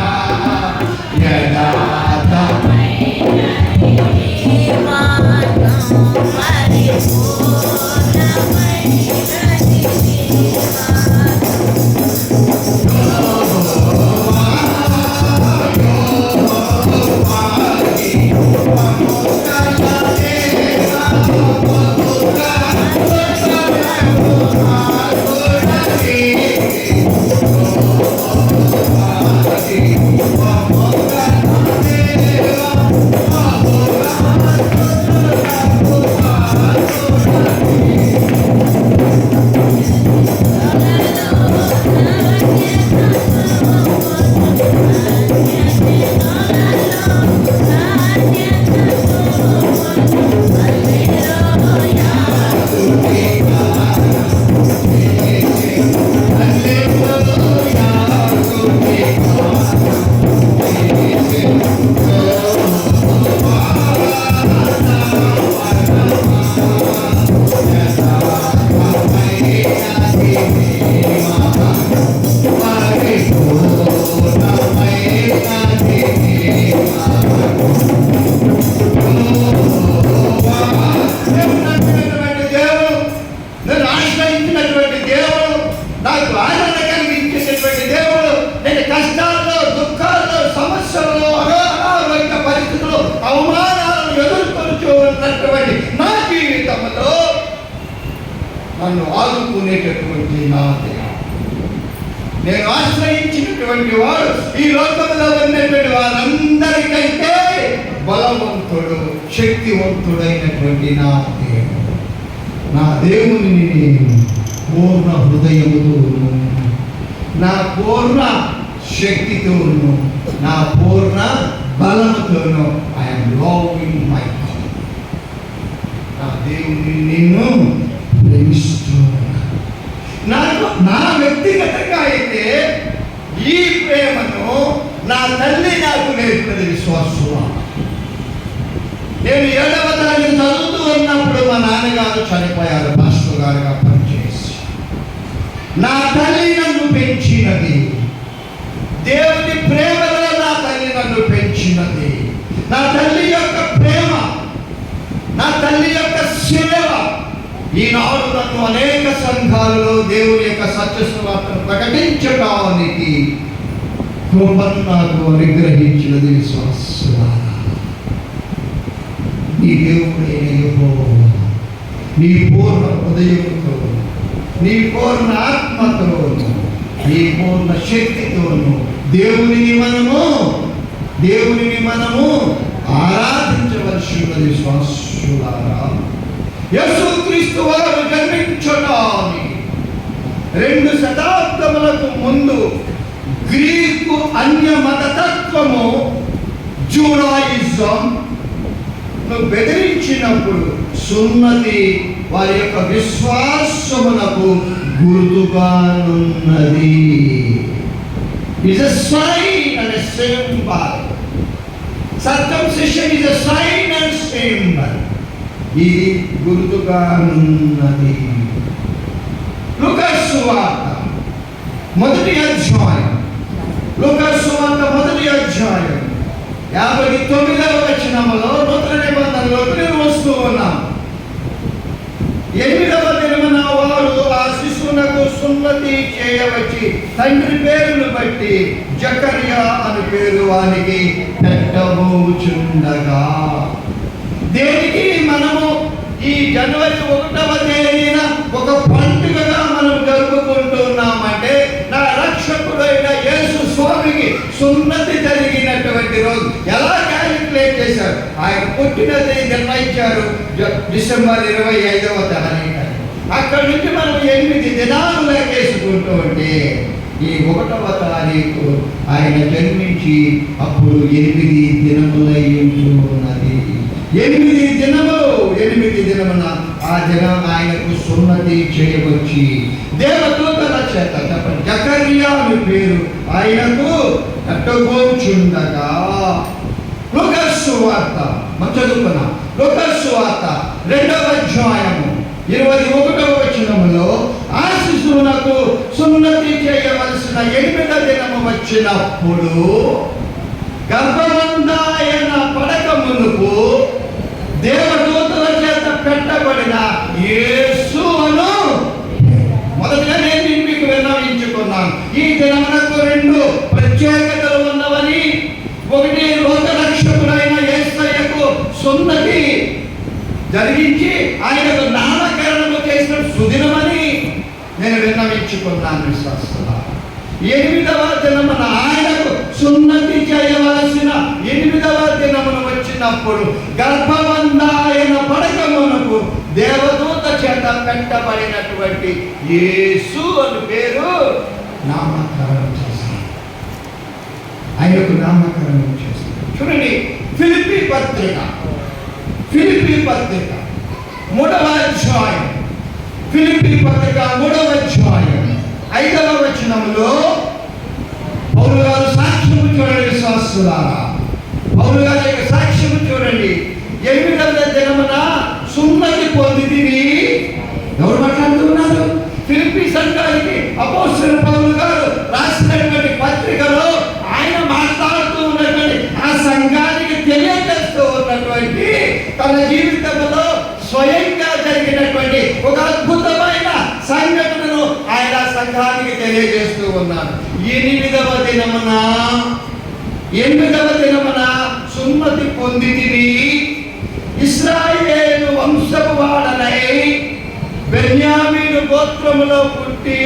నన్ను ఆదుకునేటటువంటి నా దేవుడు. నేను ఆశ్రయించినటువంటి వాడు ఈ లోకంలో ఉన్నటువంటి వారందరికంటే బలవంతుడు, శక్తివంతుడైనటువంటి నా దేవుడు. నా దేవుని నేను పూర్ణ హృదయముతోను, నా పూర్ణ శక్తితోను, నా పూర్ణ బలముతోను ఐఎమ్ లవింగ్ మై గాడ్. నా దేవుని నేను ప్రేమిస్తున్నాను. నాకు నా వ్యక్తిగతంగా అయితే ఈ ప్రేమను నా తల్లి నాకు నేర్పినది విశ్వాసం. నేను 7వ తరగతి చదువుతూ ఉన్నప్పుడు మా నాన్నగారు చనిపోయారు, మాస్టర్ గారుగా పనిచేసి. నా తల్లి నన్ను పెంచినది, దేవుని ప్రేమలో నా తల్లి నన్ను పెంచినది. నా తల్లి యొక్క ప్రేమ, నా తల్లి యొక్క సేవ ఈనాడు నన్ను అనేక సంఘాలలో దేవుని యొక్క సత్యసువార్తను ప్రకటించడానికి కృపను నాకు అనుగ్రహించినది విశ్వాసులారా. నీ దేవుడైన యెహోవా నీ పూర్ణ హృదయంతో, నీ పూర్ణ ఆత్మతోను, నీ పూర్ణ శక్తితోను దేవునిని మనము ఆరాధించవలసి ఉన్నది విశ్వాసులారా. యేసుక్రీస్తు వారు జన్మించడానికి 2 శతాబ్దములకు ముందు గ్రీకు అన్య మతతత్వము జూడాయిజం బెదిరించినప్పుడు సున్నతి వారి యొక్క విశ్వాసమునకు గుర్తుగానున్నది. Is a sign and a symbol. Circumcision is a sign and symbol. ఇది గుర్తుగానున్నది. లూకాసు సువార్త 1వ అధ్యాయం, లూకాసు సువార్త 1వ అధ్యాయం 59వ వచనములో నూతన నిబంధనలోకి నేను వస్తూ ఉన్నాం. 8వ దినమున వారు ఆ శిశువునకు సున్నతి చేయవచ్చి తండ్రి పేరును బట్టి జకర్యా అని పేరు వానికి పెట్టబోచుండగా. దేనికి మనము ఈ జనవరి 1వ తేదీన ఒక పండుగగా మనం జరుపుకుంటున్నామంటే నా రక్షకుడైన యేసు స్వామికి సున్నతి జరిగినటువంటి రోజు. ఎలా క్యాలిక్యులేట్ చేశారు? ఆయన పుట్టినది నిర్ణయించారు డిసెంబర్ 25వ తారీఖు. అక్కడి నుంచి మనం 8 దినాలు లెక్కేసుకుంటూ ఉంటే ఈ 1వ తారీఖు ఆయన జన్మించి అప్పుడు 8 దినములయ్యున్నది. 8 దినమున ఆ దినం ఆయనకు సున్నతి చేయవచ్చి దేవదూతల చేత చెప్పండి జకర్యా అని పేరు ఆయనకు పెట్టబోచుండగా. లూకాసు సువార్త చదువుకున్న లూకాసు సువార్త 2వ అధ్యాయము 21వ వచనములో ఆ శిశువునకు సున్నతి చేయవలసిన 8వ దినము వచ్చినప్పుడు గర్భమందాయన పడక మునుపు దేవదూతల చేత పెట్టబడిన యేసు అను. మొదటగా నేను మీకు విన్నవించుకున్నాను, ఈ దినమునకు 2 ప్రత్యేకతలు ఉన్నవని. ఒకటి, లోక రక్షకుడైన యేసయ్యకు సున్నతి జరిగించి ఆయనకు నామకరణము చేసిన సుదినమని నేను విన్నవించుకున్నాను విశ్వాసులారా. 8వ దినమున ఆయనకు సున్నతి చేయవలసిన 8వ దినమున వచ్చినప్పుడు గర్భమందాయన పడకమునకు దేవదూత చేత పెట్టబడినటువంటి యేసు అని పేరు నామకరణం చేశారు. ఆయనకు నామకరణం చేశారు. చూడండి, ఫిలిప్పీ పత్రిక 3వ అధ్యాయం, ఫిలిప్పీ పత్రిక 3వ అధ్యాయం 5వ వచనములో పౌలు గారు సాక్ష్యము చూడండి విశ్వాసులారా. పౌలు గారి యొక్క సాక్ష్యము చూడండి. 8వ దినమున సున్నతి పొందితిని. ఎవరు మాట్లాడుతున్నారు? ఫిలిప్పీ సంఘానికి అపోస్తలుడైన పౌలు గారు రాసినటువంటి పత్రికలో ఆయన మాట్లాడుతూ ఉన్నటువంటి ఆ సంఘానికి తెలియజేస్తూ ఉన్నటువంటి తన జీవితంలో స్వయంగా జరిగినటువంటి ఒక అద్భుతమైన సంఘటనను ఆయన సంఘానికి తెలియజేస్తూ ఉన్నాను. 8వ దినమున సున్నతి పొందితిని. ఇశ్రాయేలు వంశపు వాడనై బెన్యామీను గోత్రములో పుట్టి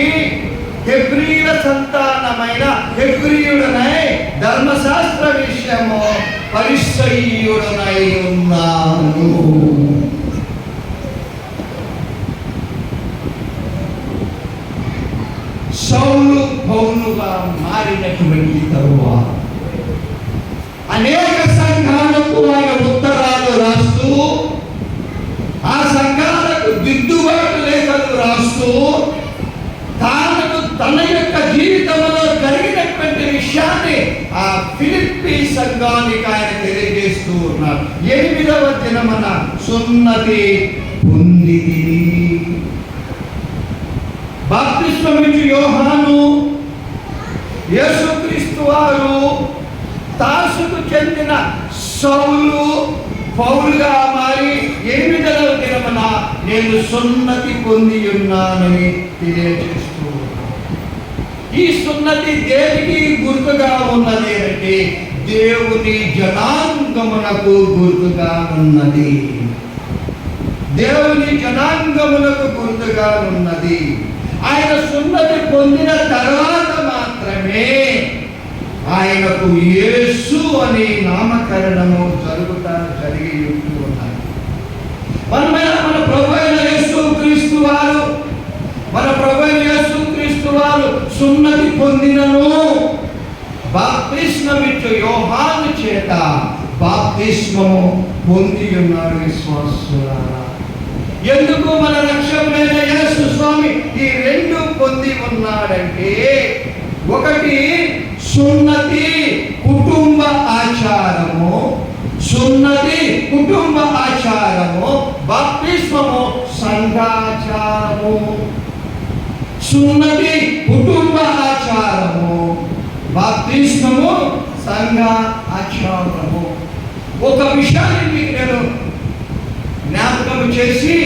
హెబ్రీల సంతానమైన హెబ్రీయుడనై ధర్మశాస్త్ర విషయము పరిసయ్యుడనై ఉన్నాను. సౌలు పౌలుగా మారినటువంటి తరువాత అనేక సంఘాలకు ఆయన ఉత్తరాలు రాస్తూ, ఆ సంఘాలకు దిద్దుబాటు లేఖలు రాస్తూ, తన యొక్క జీవితంలో జరిగినటువంటి విషయాన్ని ఆ ఫిలిప్పీ సంఘానికి ఆయన తెలియజేస్తూ ఉన్నారు. 8వ దినమున సున్నతి పొందితిని. బాప్తిస్మమిచ్చు యోహాను, యేసుక్రీస్తు వారు తార్సుకు చెందిన సౌలు పౌలుగా మారి 8వ దినమున నేను సున్నతి పొంది ఉన్నానని తెలియజేస్తూ, ఈ సున్నతి దేనికి గుర్తుగా ఉన్నది అంటే దేవుని జనాంగమునకు గుర్తుగా ఉన్నది. దేవుని జనాంగమునకు గుర్తుగా ఉన్నది. ఆయన సున్నతి పొందిన తర్వాత మాత్రమే ఆయనకు యేసు అనే నామకరణము జరిగి ఉన్నది. మన ప్రభు అయిన యేసుక్రీస్తు వారు సున్నతి పొందినను బాప్తిస్మమిచ్చు యోహాను చేత బాప్తిస్మము పొంది ఉన్నారు విశ్వాసులారా. ఎందుకు మన రక్షకుడైన యేసు స్వామి ఈ 2 పొంది ఉన్నాడంటే, ఒకటి సున్నతి కుటుంబ ఆచారము, బాప్తిస్మము సంఘాచారము. సున్నతి కుటుంబ ఆచారము, బాప్తిస్మము సంఘ ఆచారము. ఒక విషయాన్ని మీకు నేను జ్ఞాపకం చేసి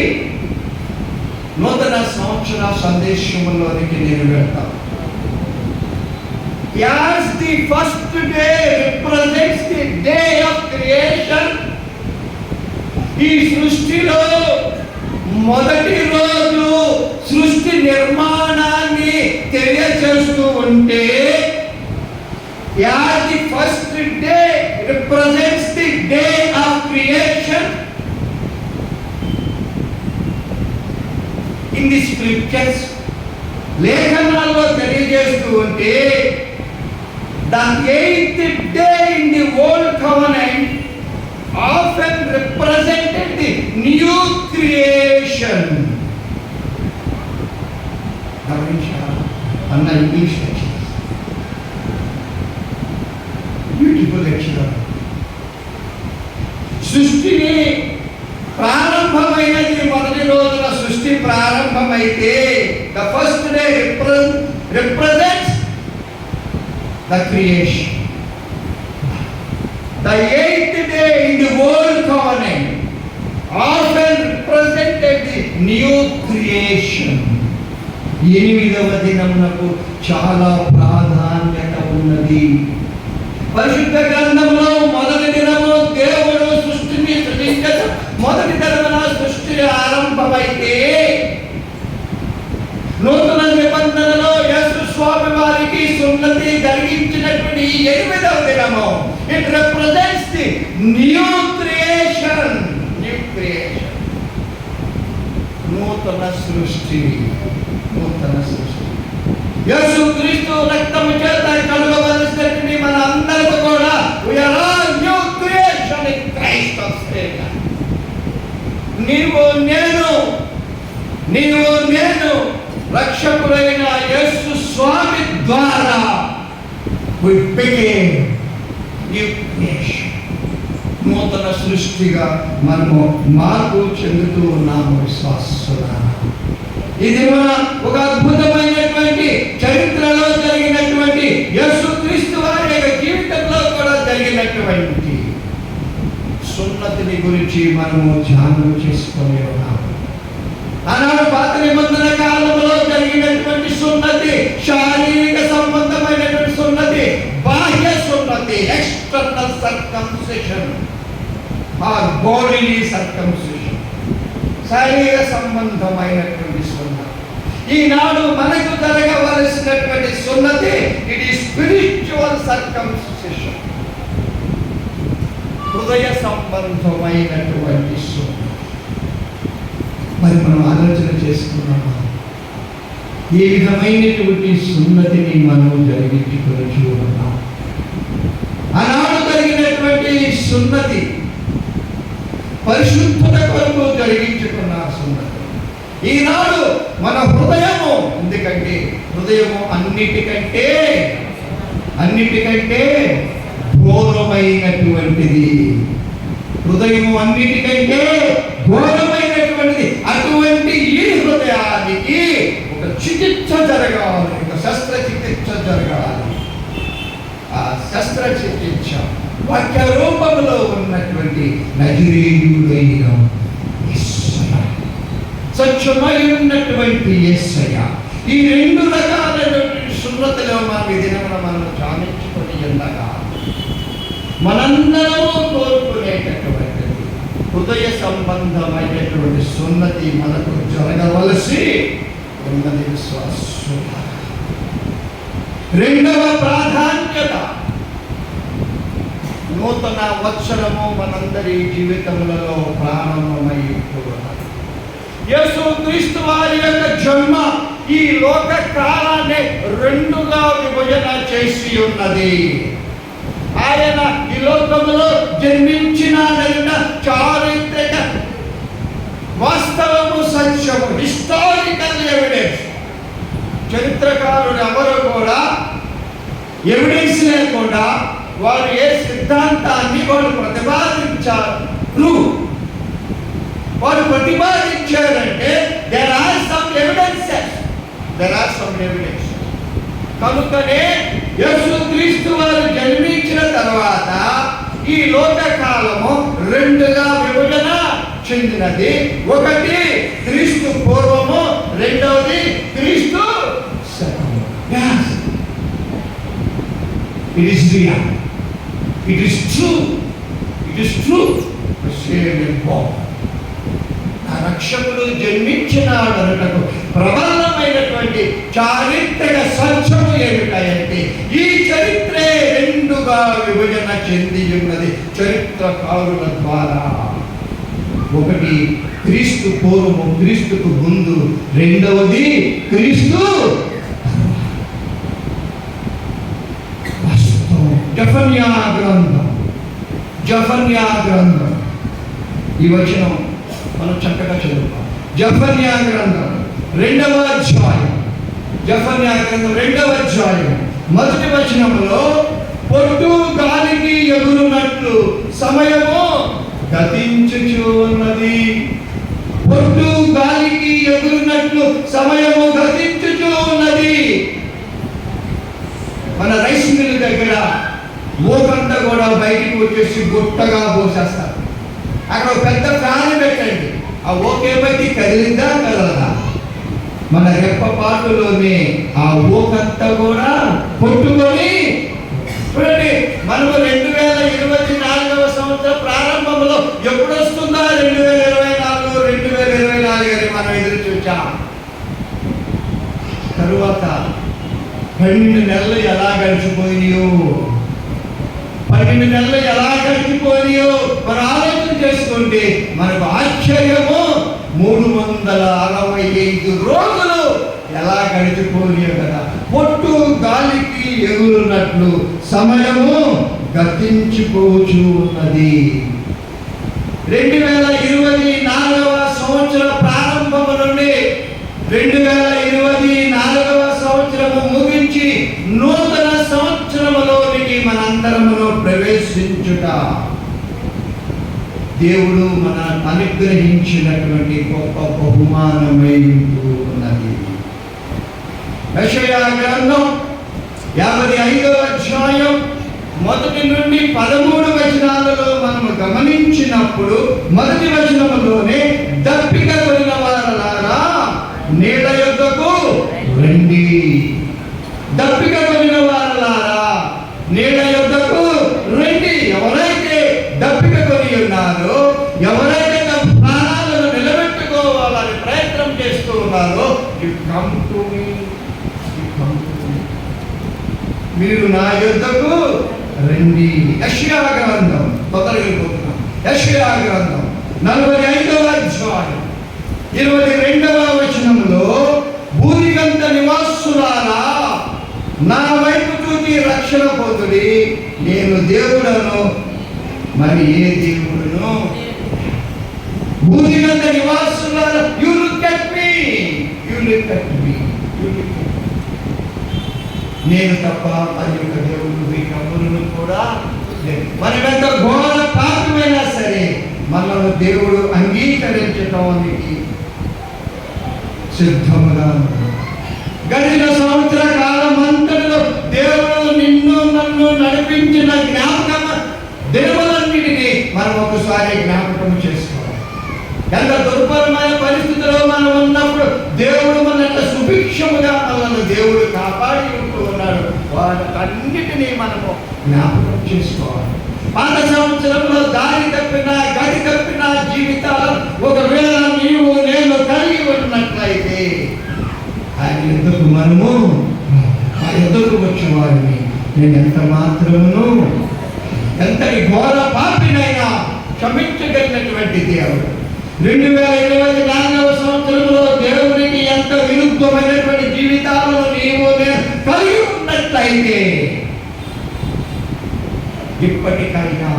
నూతన సంవత్సర సందేశంలోనికి నేను వెళ్తాను. As the first day represents the day of creation, ఈ సృష్టిలో మొదటి రోజు సృష్టి నిర్మాణాన్ని తెలియజేస్తూ ఉంటే, as the first day represents the day of creation in the scriptures, లేఖనాల్లో తెలియజేస్తూ ఉంటే, the 8th day in the old covenant often represented the new creation. అన్న ఇంగ్లీష్ లెక్చర్, బ్యూటిఫుల్ లెక్చర్. సృష్టిని ప్రారంభమైనది మొదటి రోజున సృష్టి ప్రారంభమైతే, the first day represents the creation. The 8th day in the old covenant often represented the new creation. 8వ దినమునకు చాలా ప్రాధాన్యత ఉన్నది. పరిశుద్ధ గ్రంథంలో మొదటి దినము దేవుడు సృష్టిని సృష్టించడం, మొదటి దినమున సృష్టి ఆరంభమైతే, నూతన నిబంధనలో యేసు స్వామి వారికి సున్నతి జరిగించినటువంటి 8వ దినము, it represents the new creation. నూతన సృష్టి. యేసుక్రీస్తు రక్తము చేత కలుగవలసినటువంటి మన అందరికీ కూడా we are all new creation in Christ of Savior. నీవు నేను రక్షకుడైన యేసు స్వామి ద్వారా we became new creation. నూతన సృష్టిగా మనము మార్పు చెందుతూ ఉన్నాము విశ్వాసులారా. ఇది మన ఒక అద్భుతమైనటువంటి చరిత్రలో జరిగినటువంటి యేసుక్రీస్తు వారి యొక్క జీవితంలో కూడా జరిగినటువంటి సున్నతిని గురించి మనము ధ్యానం చేసుకొని ఉన్నాము. ఆనాడు పాత నిబంధన కాలంలో జరిగినటువంటి సున్నతి శారీరక సంబంధమైనటువంటి సున్నతి, బాహ్య సున్నతి, external circumcision or bodily circumcision, శరీర సంబంధమైనటువంటి సున్నతి. ఈనాడు మనకు జరగవలసినటువంటి సున్నతి ఇది స్పిరిచువల్ సర్కంసిషన్, హృదయ సంబంధమైనటువంటి సున్నతి. మరి మనం ఆలోచన చేసుకున్నామా? ఏ విధమైనటువంటి సున్నతిని మనం జరిగించుకొని ఉన్నాం? ఆనాడు జరిగినటువంటి సున్నతి పరిశుద్ధత కొరకు జరిగించుకున్న సున్నతి. ఈనాడు మన హృదయము, ఎందుకంటే హృదయము అన్నిటికంటే ఘోరమైనటువంటిది. హృదయము అన్నిటికంటే ఘోరమైనటువంటిది. అటువంటి ఈ హృదయానికి ఒక చికిత్స జరగాలి, ఒక శస్త్రచికిత్స జరగాలి. ఆ శస్త్రచికిత్స వాక్య రూపంలో ఉన్నటువంటి నజరేయుడైన యేసయ్య, స్వచ్ఛమై ఉన్నటువంటి యేసయ్య. ఈ రెండు రకాలైనటువంటి సున్నతిలో మనం ఈ దినమున మనం ధ్యానించుకొని ఉండగా మనందరము కోరుకునేటటువంటిది హృదయ సంబంధమైనటువంటి సున్నతి మనకు జరగవలసి ఉన్నది. విశ్వాసం రెండవ ప్రాధాన్యత, నూతన వత్సరము మనందరి జీవితములలో ప్రారంభమైపోతున్నది. యేసుక్రీస్తు వారి యొక్క జన్మ ఈ లోక కాలాన్ని రెండుగా విభజన చేసి ఉన్నది. ఆయన ఈ లోకములో జన్మించిన చారిత్రక వాస్తవము, సత్యము, హిస్టారికల్ ఎవిడెన్స్. చరిత్రకారులు ఎవరు కూడా ఎవిడెన్స్ లేకుండా వారు ఏ సిద్ధాంతాన్ని వారు ప్రతిపాదించారు. వారు ప్రతిపాదించారంటే there are some evidences. కనుకనే యేసుక్రీస్తు వారు జన్మించిన తర్వాత ఈ లోక కాలము రెండుగా విభజన చెందినది. ఒకటి క్రీస్తు పూర్వము, రెండవది క్రీస్తు శకము. It is real. It is true. It is true. ఆ రక్షకుడు జన్మించినాడనటకు ప్రబలమైనటువంటి చారిత్రక సత్యము ఏమిటంటే ఈ చరిత్రే రెండుగా విభజన చెంది ఉన్నది చరిత్రకారుల ద్వారా. ఒకటి క్రీస్తు పూర్వము, క్రీస్తుకు ముందు. రెండవది క్రీస్తు. జఫన్యా గ్రంథం ఈ వచనం మనం చక్కగా చదువుతాం. జఫన్యా గ్రంథం 2వ అధ్యాయం, జఫన్యా గ్రంథం 2వ అధ్యాయం 1వ వచనంలో పొట్టు గాలికి ఎగురునట్లు సమయము గతించుచు ఉన్నది. పొట్టు గాలికి ఎగురునట్లు సమయము గతించుచు ఉన్నది. మన రైస్ మిల్ దగ్గర ఓకంతా కూడా బయటికి వచ్చేసి గుట్టగా పోసేస్తారు. అక్కడ పెద్ద ఫ్యాన్ పెట్టండి, ఆ ఓకేపైకి కదిలిందా కదలదా? మన రెప్పపాటులోనే ఆ ఓకంతా కూడా కొట్టుకొని చూడండి. మనము 2024వ సంవత్సరం ప్రారంభంలో ఎప్పుడు వస్తుందా 2024 2024 అని మనం ఎదురు చూచాం. తరువాత 12 నెలలు ఎలా గడిచిపోయినాయో, 12 నెలలు ఎలా గడిచిపోయాయో మనం ఆలోచన చేసుకుంటే మనకు ఆశ్చర్యము. 365 రోజులు ఎలా గడిచిపోయాయో కదా. పొట్టు గాలికి ఎగురున్నట్లు సమయము గతించిపోచు ఉన్నది. 2024వ సంవత్సర ప్రారంభము నుండి 2024వ సంవత్సరము ముగించి నూతన సంవత్సరములోనికి మనందరమును ప్రవేశించుట దేవుడు మన అనుగ్రహించినటువంటి గొప్ప బహుమానమై ఉన్నది. యెషయా గ్రంథం 55వ అధ్యాయం 1 నుండి 13 వచనాలలో మనము గమనించినప్పుడు 1వ వచనములోనే దప్పిక కొనిన వారలారా నీళ్ళ యొద్దకు రండి. దప్పిక కొనిన వారలారా నీళ్ళ యొద్దకు రండి. ఎవరైతే దప్పిక కొని ఉన్నారో, ఎవరైతే తమ ప్రాణాలను నిలబెట్టుకోవాలని ప్రయత్నం చేస్తూ ఉన్నారో వస్తున్నారో, యు కమ్ టు మీ, మీరు నా యొద్దకు రండి. యెషయా గ్రంథం తొందరగా యెషయా గ్రంథం 45వ అధ్యాయం 22వ వచనంలో, భూమికంత నివాసులారా నా వైపు చూచి రక్షణ పొందుడి, నేను దేవుడను మరి ఏ దేవుడును. భూమికంత నివాసులారా, you look at me, you look at me, you look at me. నేను తప్ప మరి యొక్క దేవుడు మీకు అమ్ములను కూడా లేదు. మనం ఎంత ఘోర పాపమైనా సరే మనల్ని దేవుడు అంగీకరించడానికి సిద్ధముగా ఉన్నాడు. గడిచిన సంవత్సర కాలం అంతటిలో దేవుడు నిన్ను నన్ను నడిపించిన జ్ఞాపకం దేవులన్నిటినీ మనం ఒకసారి జ్ఞాపకం చేసుకోవాలి. ఎంత దుర్భరమైన పరిస్థితిలో మనం ఉన్నప్పుడు దేవుడు మన సుభిక్షముగా మనల్ని దేవుడు కాపాడి ఉంటూ ఉన్నాడు. వాటన్నిటినీ మనము జ్ఞాపకం చేసుకోవాలి. పాత సంవత్సరంలో దారి తప్పిన గడి తప్పిన జీవితాలు ఒకవేళ నీవు నేను కలిగి ఉన్నట్లయితే ఆయన ఎద్దుకు మనము ఆ ఎద్దుకు వచ్చిన వారిని నేను ఎంత మాత్రమును ఎంతటి ఘోర పాపినైనా క్షమించగలిగినటువంటి దేవుడు. 2024వ సంవత్సరంలో దేవునికి ఎంత విరుద్ధమైనటువంటి జీవితాలను నీవు కలిగి ఉన్నట్లయితే ఇప్పటికైనా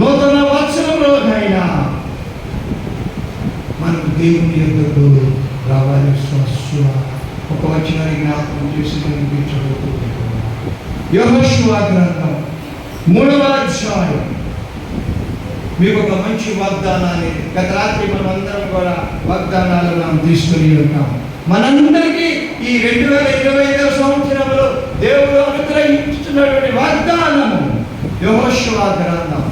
నూతన వత్సరంలోనైనా మనకు దేవుని యొద్దకు రావాలి. ఒక వచనాన్ని జ్ఞాపకం చేసి యెహోషువ గ్రంథం 3వ అధ్యాయం. మీకు ఒక మంచి వాగ్దానాన్ని గత రాత్రి మనం అందరం కూడా వాగ్దానాలు మనం తీసుకుని ఉంటాం. మనందరికీ ఈ 2025వ సంవత్సరంలో దేవుడు అనుగ్రహించుతున్నటువంటి వాగ్దానము యెహోషువ గ్రంథం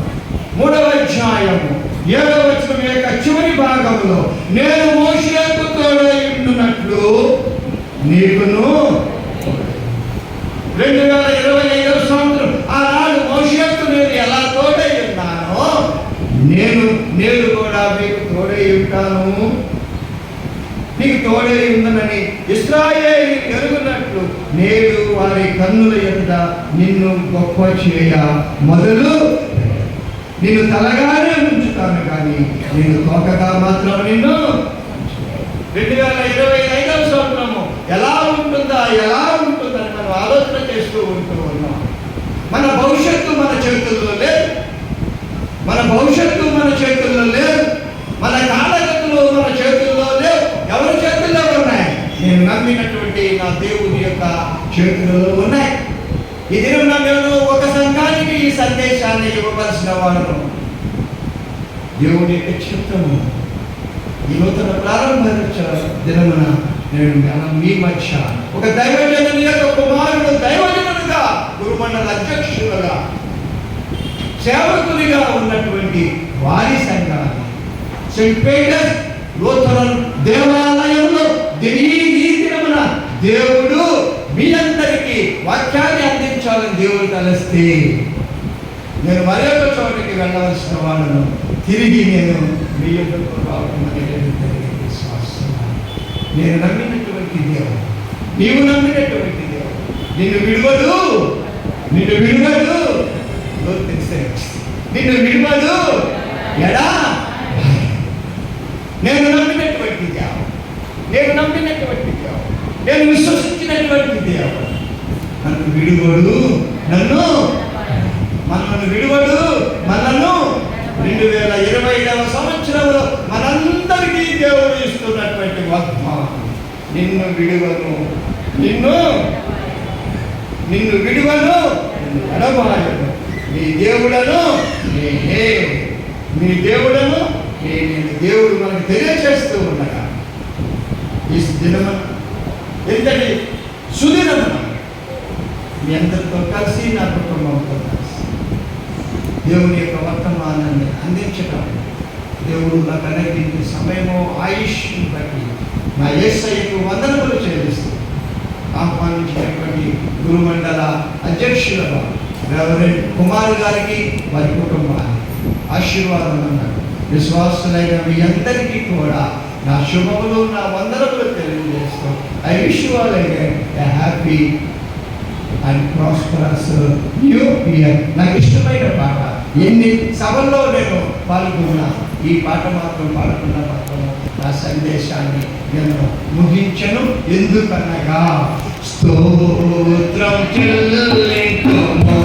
3వ అధ్యాయము 7వ వచనం యొక్క చివరి భాగంలో, నేను మోషేకు తోడై ఉండునట్లు నీకును. 2025వ సంవత్సరం ఆనాడు మోషేకు నేను ఎలా తోడై ఉన్నానో నేను కూడా మీకు తోడై ఉంటాను. నీకు తోడై ఉందనని ఇశ్రాయేలు ఎరుగునట్లు నేడు వారి కన్నుల ఎదుట నిన్ను గొప్ప చేయ మొదలు నిన్ను తలగానే ఉంచుతాను, కానీ నేను తోకగా మాత్రం నిన్ను. 2025వ సంవత్సరము ఎలా ఉంటుందని మనం ఆలోచన చేస్తూ ఉంటూ ఉన్నాం. మన భవిష్యత్తు మన చేతుల్లో లేదు. మన కాలగతులు మన చేతుల్లో లేవు. ఎవరి చేతుల్లో ఉన్నాయి? నేను నమ్మినటువంటి నా దేవుని యొక్క చేతుల్లో ఉన్నాయి. ఈ దినం నేను ఒక సంఘానికి ఈ సందేశాన్ని ఇవ్వవలసిన వాడు. దేవుని యొక్క చిత్తము ఈ నూతన ప్రారంభ దినమున నేను మీ మధ్య ఒక దైవజనుని యొక్క కుమారుడు దైవజనుడుగా, గురుమండల అధ్యక్షులుగా, సేవకునిగా ఉన్నటువంటి వారి సంఘాన్ని సెయింట్ పీటర్ లూథరన్ దేవాలయంలో ఈ దినమున దేవుడు మీ అందరికీ వాక్యాన్ని అందించాలని దేవుడు తలస్తే నేను మరొక చోటికి వెళ్ళవలసిన వాళ్ళను తిరిగి నేను మీ యొద్దకు రావడం అనేది విశ్వాసం. నేను నమ్మినటువంటి దేవుడు, నీవు నమ్మినటువంటి దేవుడు నిన్ను విడువడు తెలిసే నిన్ను విడువడు ఎడా. నేను నమ్మినటువంటి దేవుడు, నేను విశ్వసించినటువంటి దేవుడు నన్ను విడువడు, మనల్ని విడువడు. 2025వ సంవత్సరంలో మనందరికీ దేవుడు ఇస్తున్నటువంటి వాగ్దానం, నిన్ను విడువను, నిన్ను విడువను, ఎడబాయను. నీ దేవుడను నేను దేవుడు మనకు తెలియచేస్తూ ఉండగా ఈ దినము ఎంతటి సుదినమున మీ అందరితో కలిసి నా కుటుంబంతో కలిసి దేవుని యొక్క వర్తమానాన్ని అందించడం దేవుడు నాకు అనేది సమయము ఆయుష్ని బట్టి నా యేసయ్యకు వందనములు చెల్లిస్తూ ఆహ్వానించినటువంటి గురుమండల అధ్యక్షులుగా రెవరెండ్ కుమార్ గారికి వారి కుటుంబాన్ని ఆశీర్వాదం అన్నారు. విశ్వాసులైన మీ అందరికీ కూడా నా శుభములు, నా వందనములు తెలియజేస్తాం. I wish you all a happy and prosperous new year. నాకు ఇష్టమైన పాట, ఎన్ని సభల్లో నేను పాల్గొన్నా ఈ పాట మాత్రం పాడుకున్న మాత్రం నా సందేశాన్ని నేను ముగించను. ఎందుకనగా స్తోత్రం చెల్లించుము,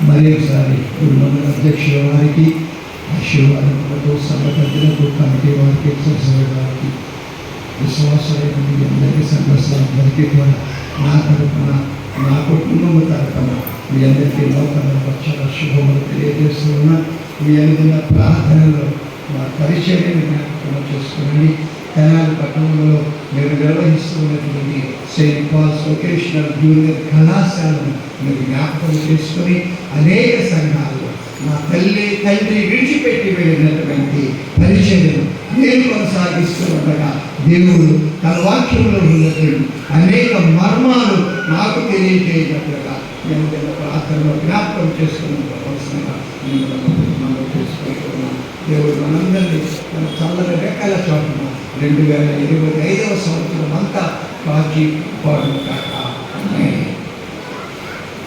మరి ఒకసారి మండల అధ్యక్షుల వారికి, ఆశీర్వాదములతో సంఘటనలకు, కమిటీ వారికి, సభ్యుల వారికి, విశ్వాసులైన మీ అందరికీ, సంఘస్థలందరికీ కూడా నా తరఫున, నా కుటుంబం తరఫున మీ అందరికీ నూతన వచ్చల శుభములు తెలియజేస్తూ ఉన్నా. మీ అనుకున్న ప్రార్థనలో మా పరిచర్యను జ్ఞాపకం చేసుకునండి. తెనాలి పట్టణంలో మీరు నిర్వహిస్తున్నటువంటి సెయింట్ పాల్స్ వొకేషనల్ జూనియర్ కళాశాలను మీరు జ్ఞాపకం చేసుకొని అనేక సంఘాల్లో నా తల్లి తండ్రి విడిచిపెట్టి వెళ్ళినటువంటి పరిచర్యను నేను కొనసాగిస్తూ ఉండగా దేవుడు తన వాక్యంలో ఉన్నటువంటి అనేక మర్మాలు నాకు తెలియజేయనట్లుగా నేను ప్రార్థనలో జ్ఞాపకం చేసుకున్నవలసిందిగా నేను మనం చేసుకుంటున్నాను. దేవుడు మనందరినీ తన చల్లని రెక్కల చోటున 2025 సంవత్సరం అంతా కాచి పాడు కాక.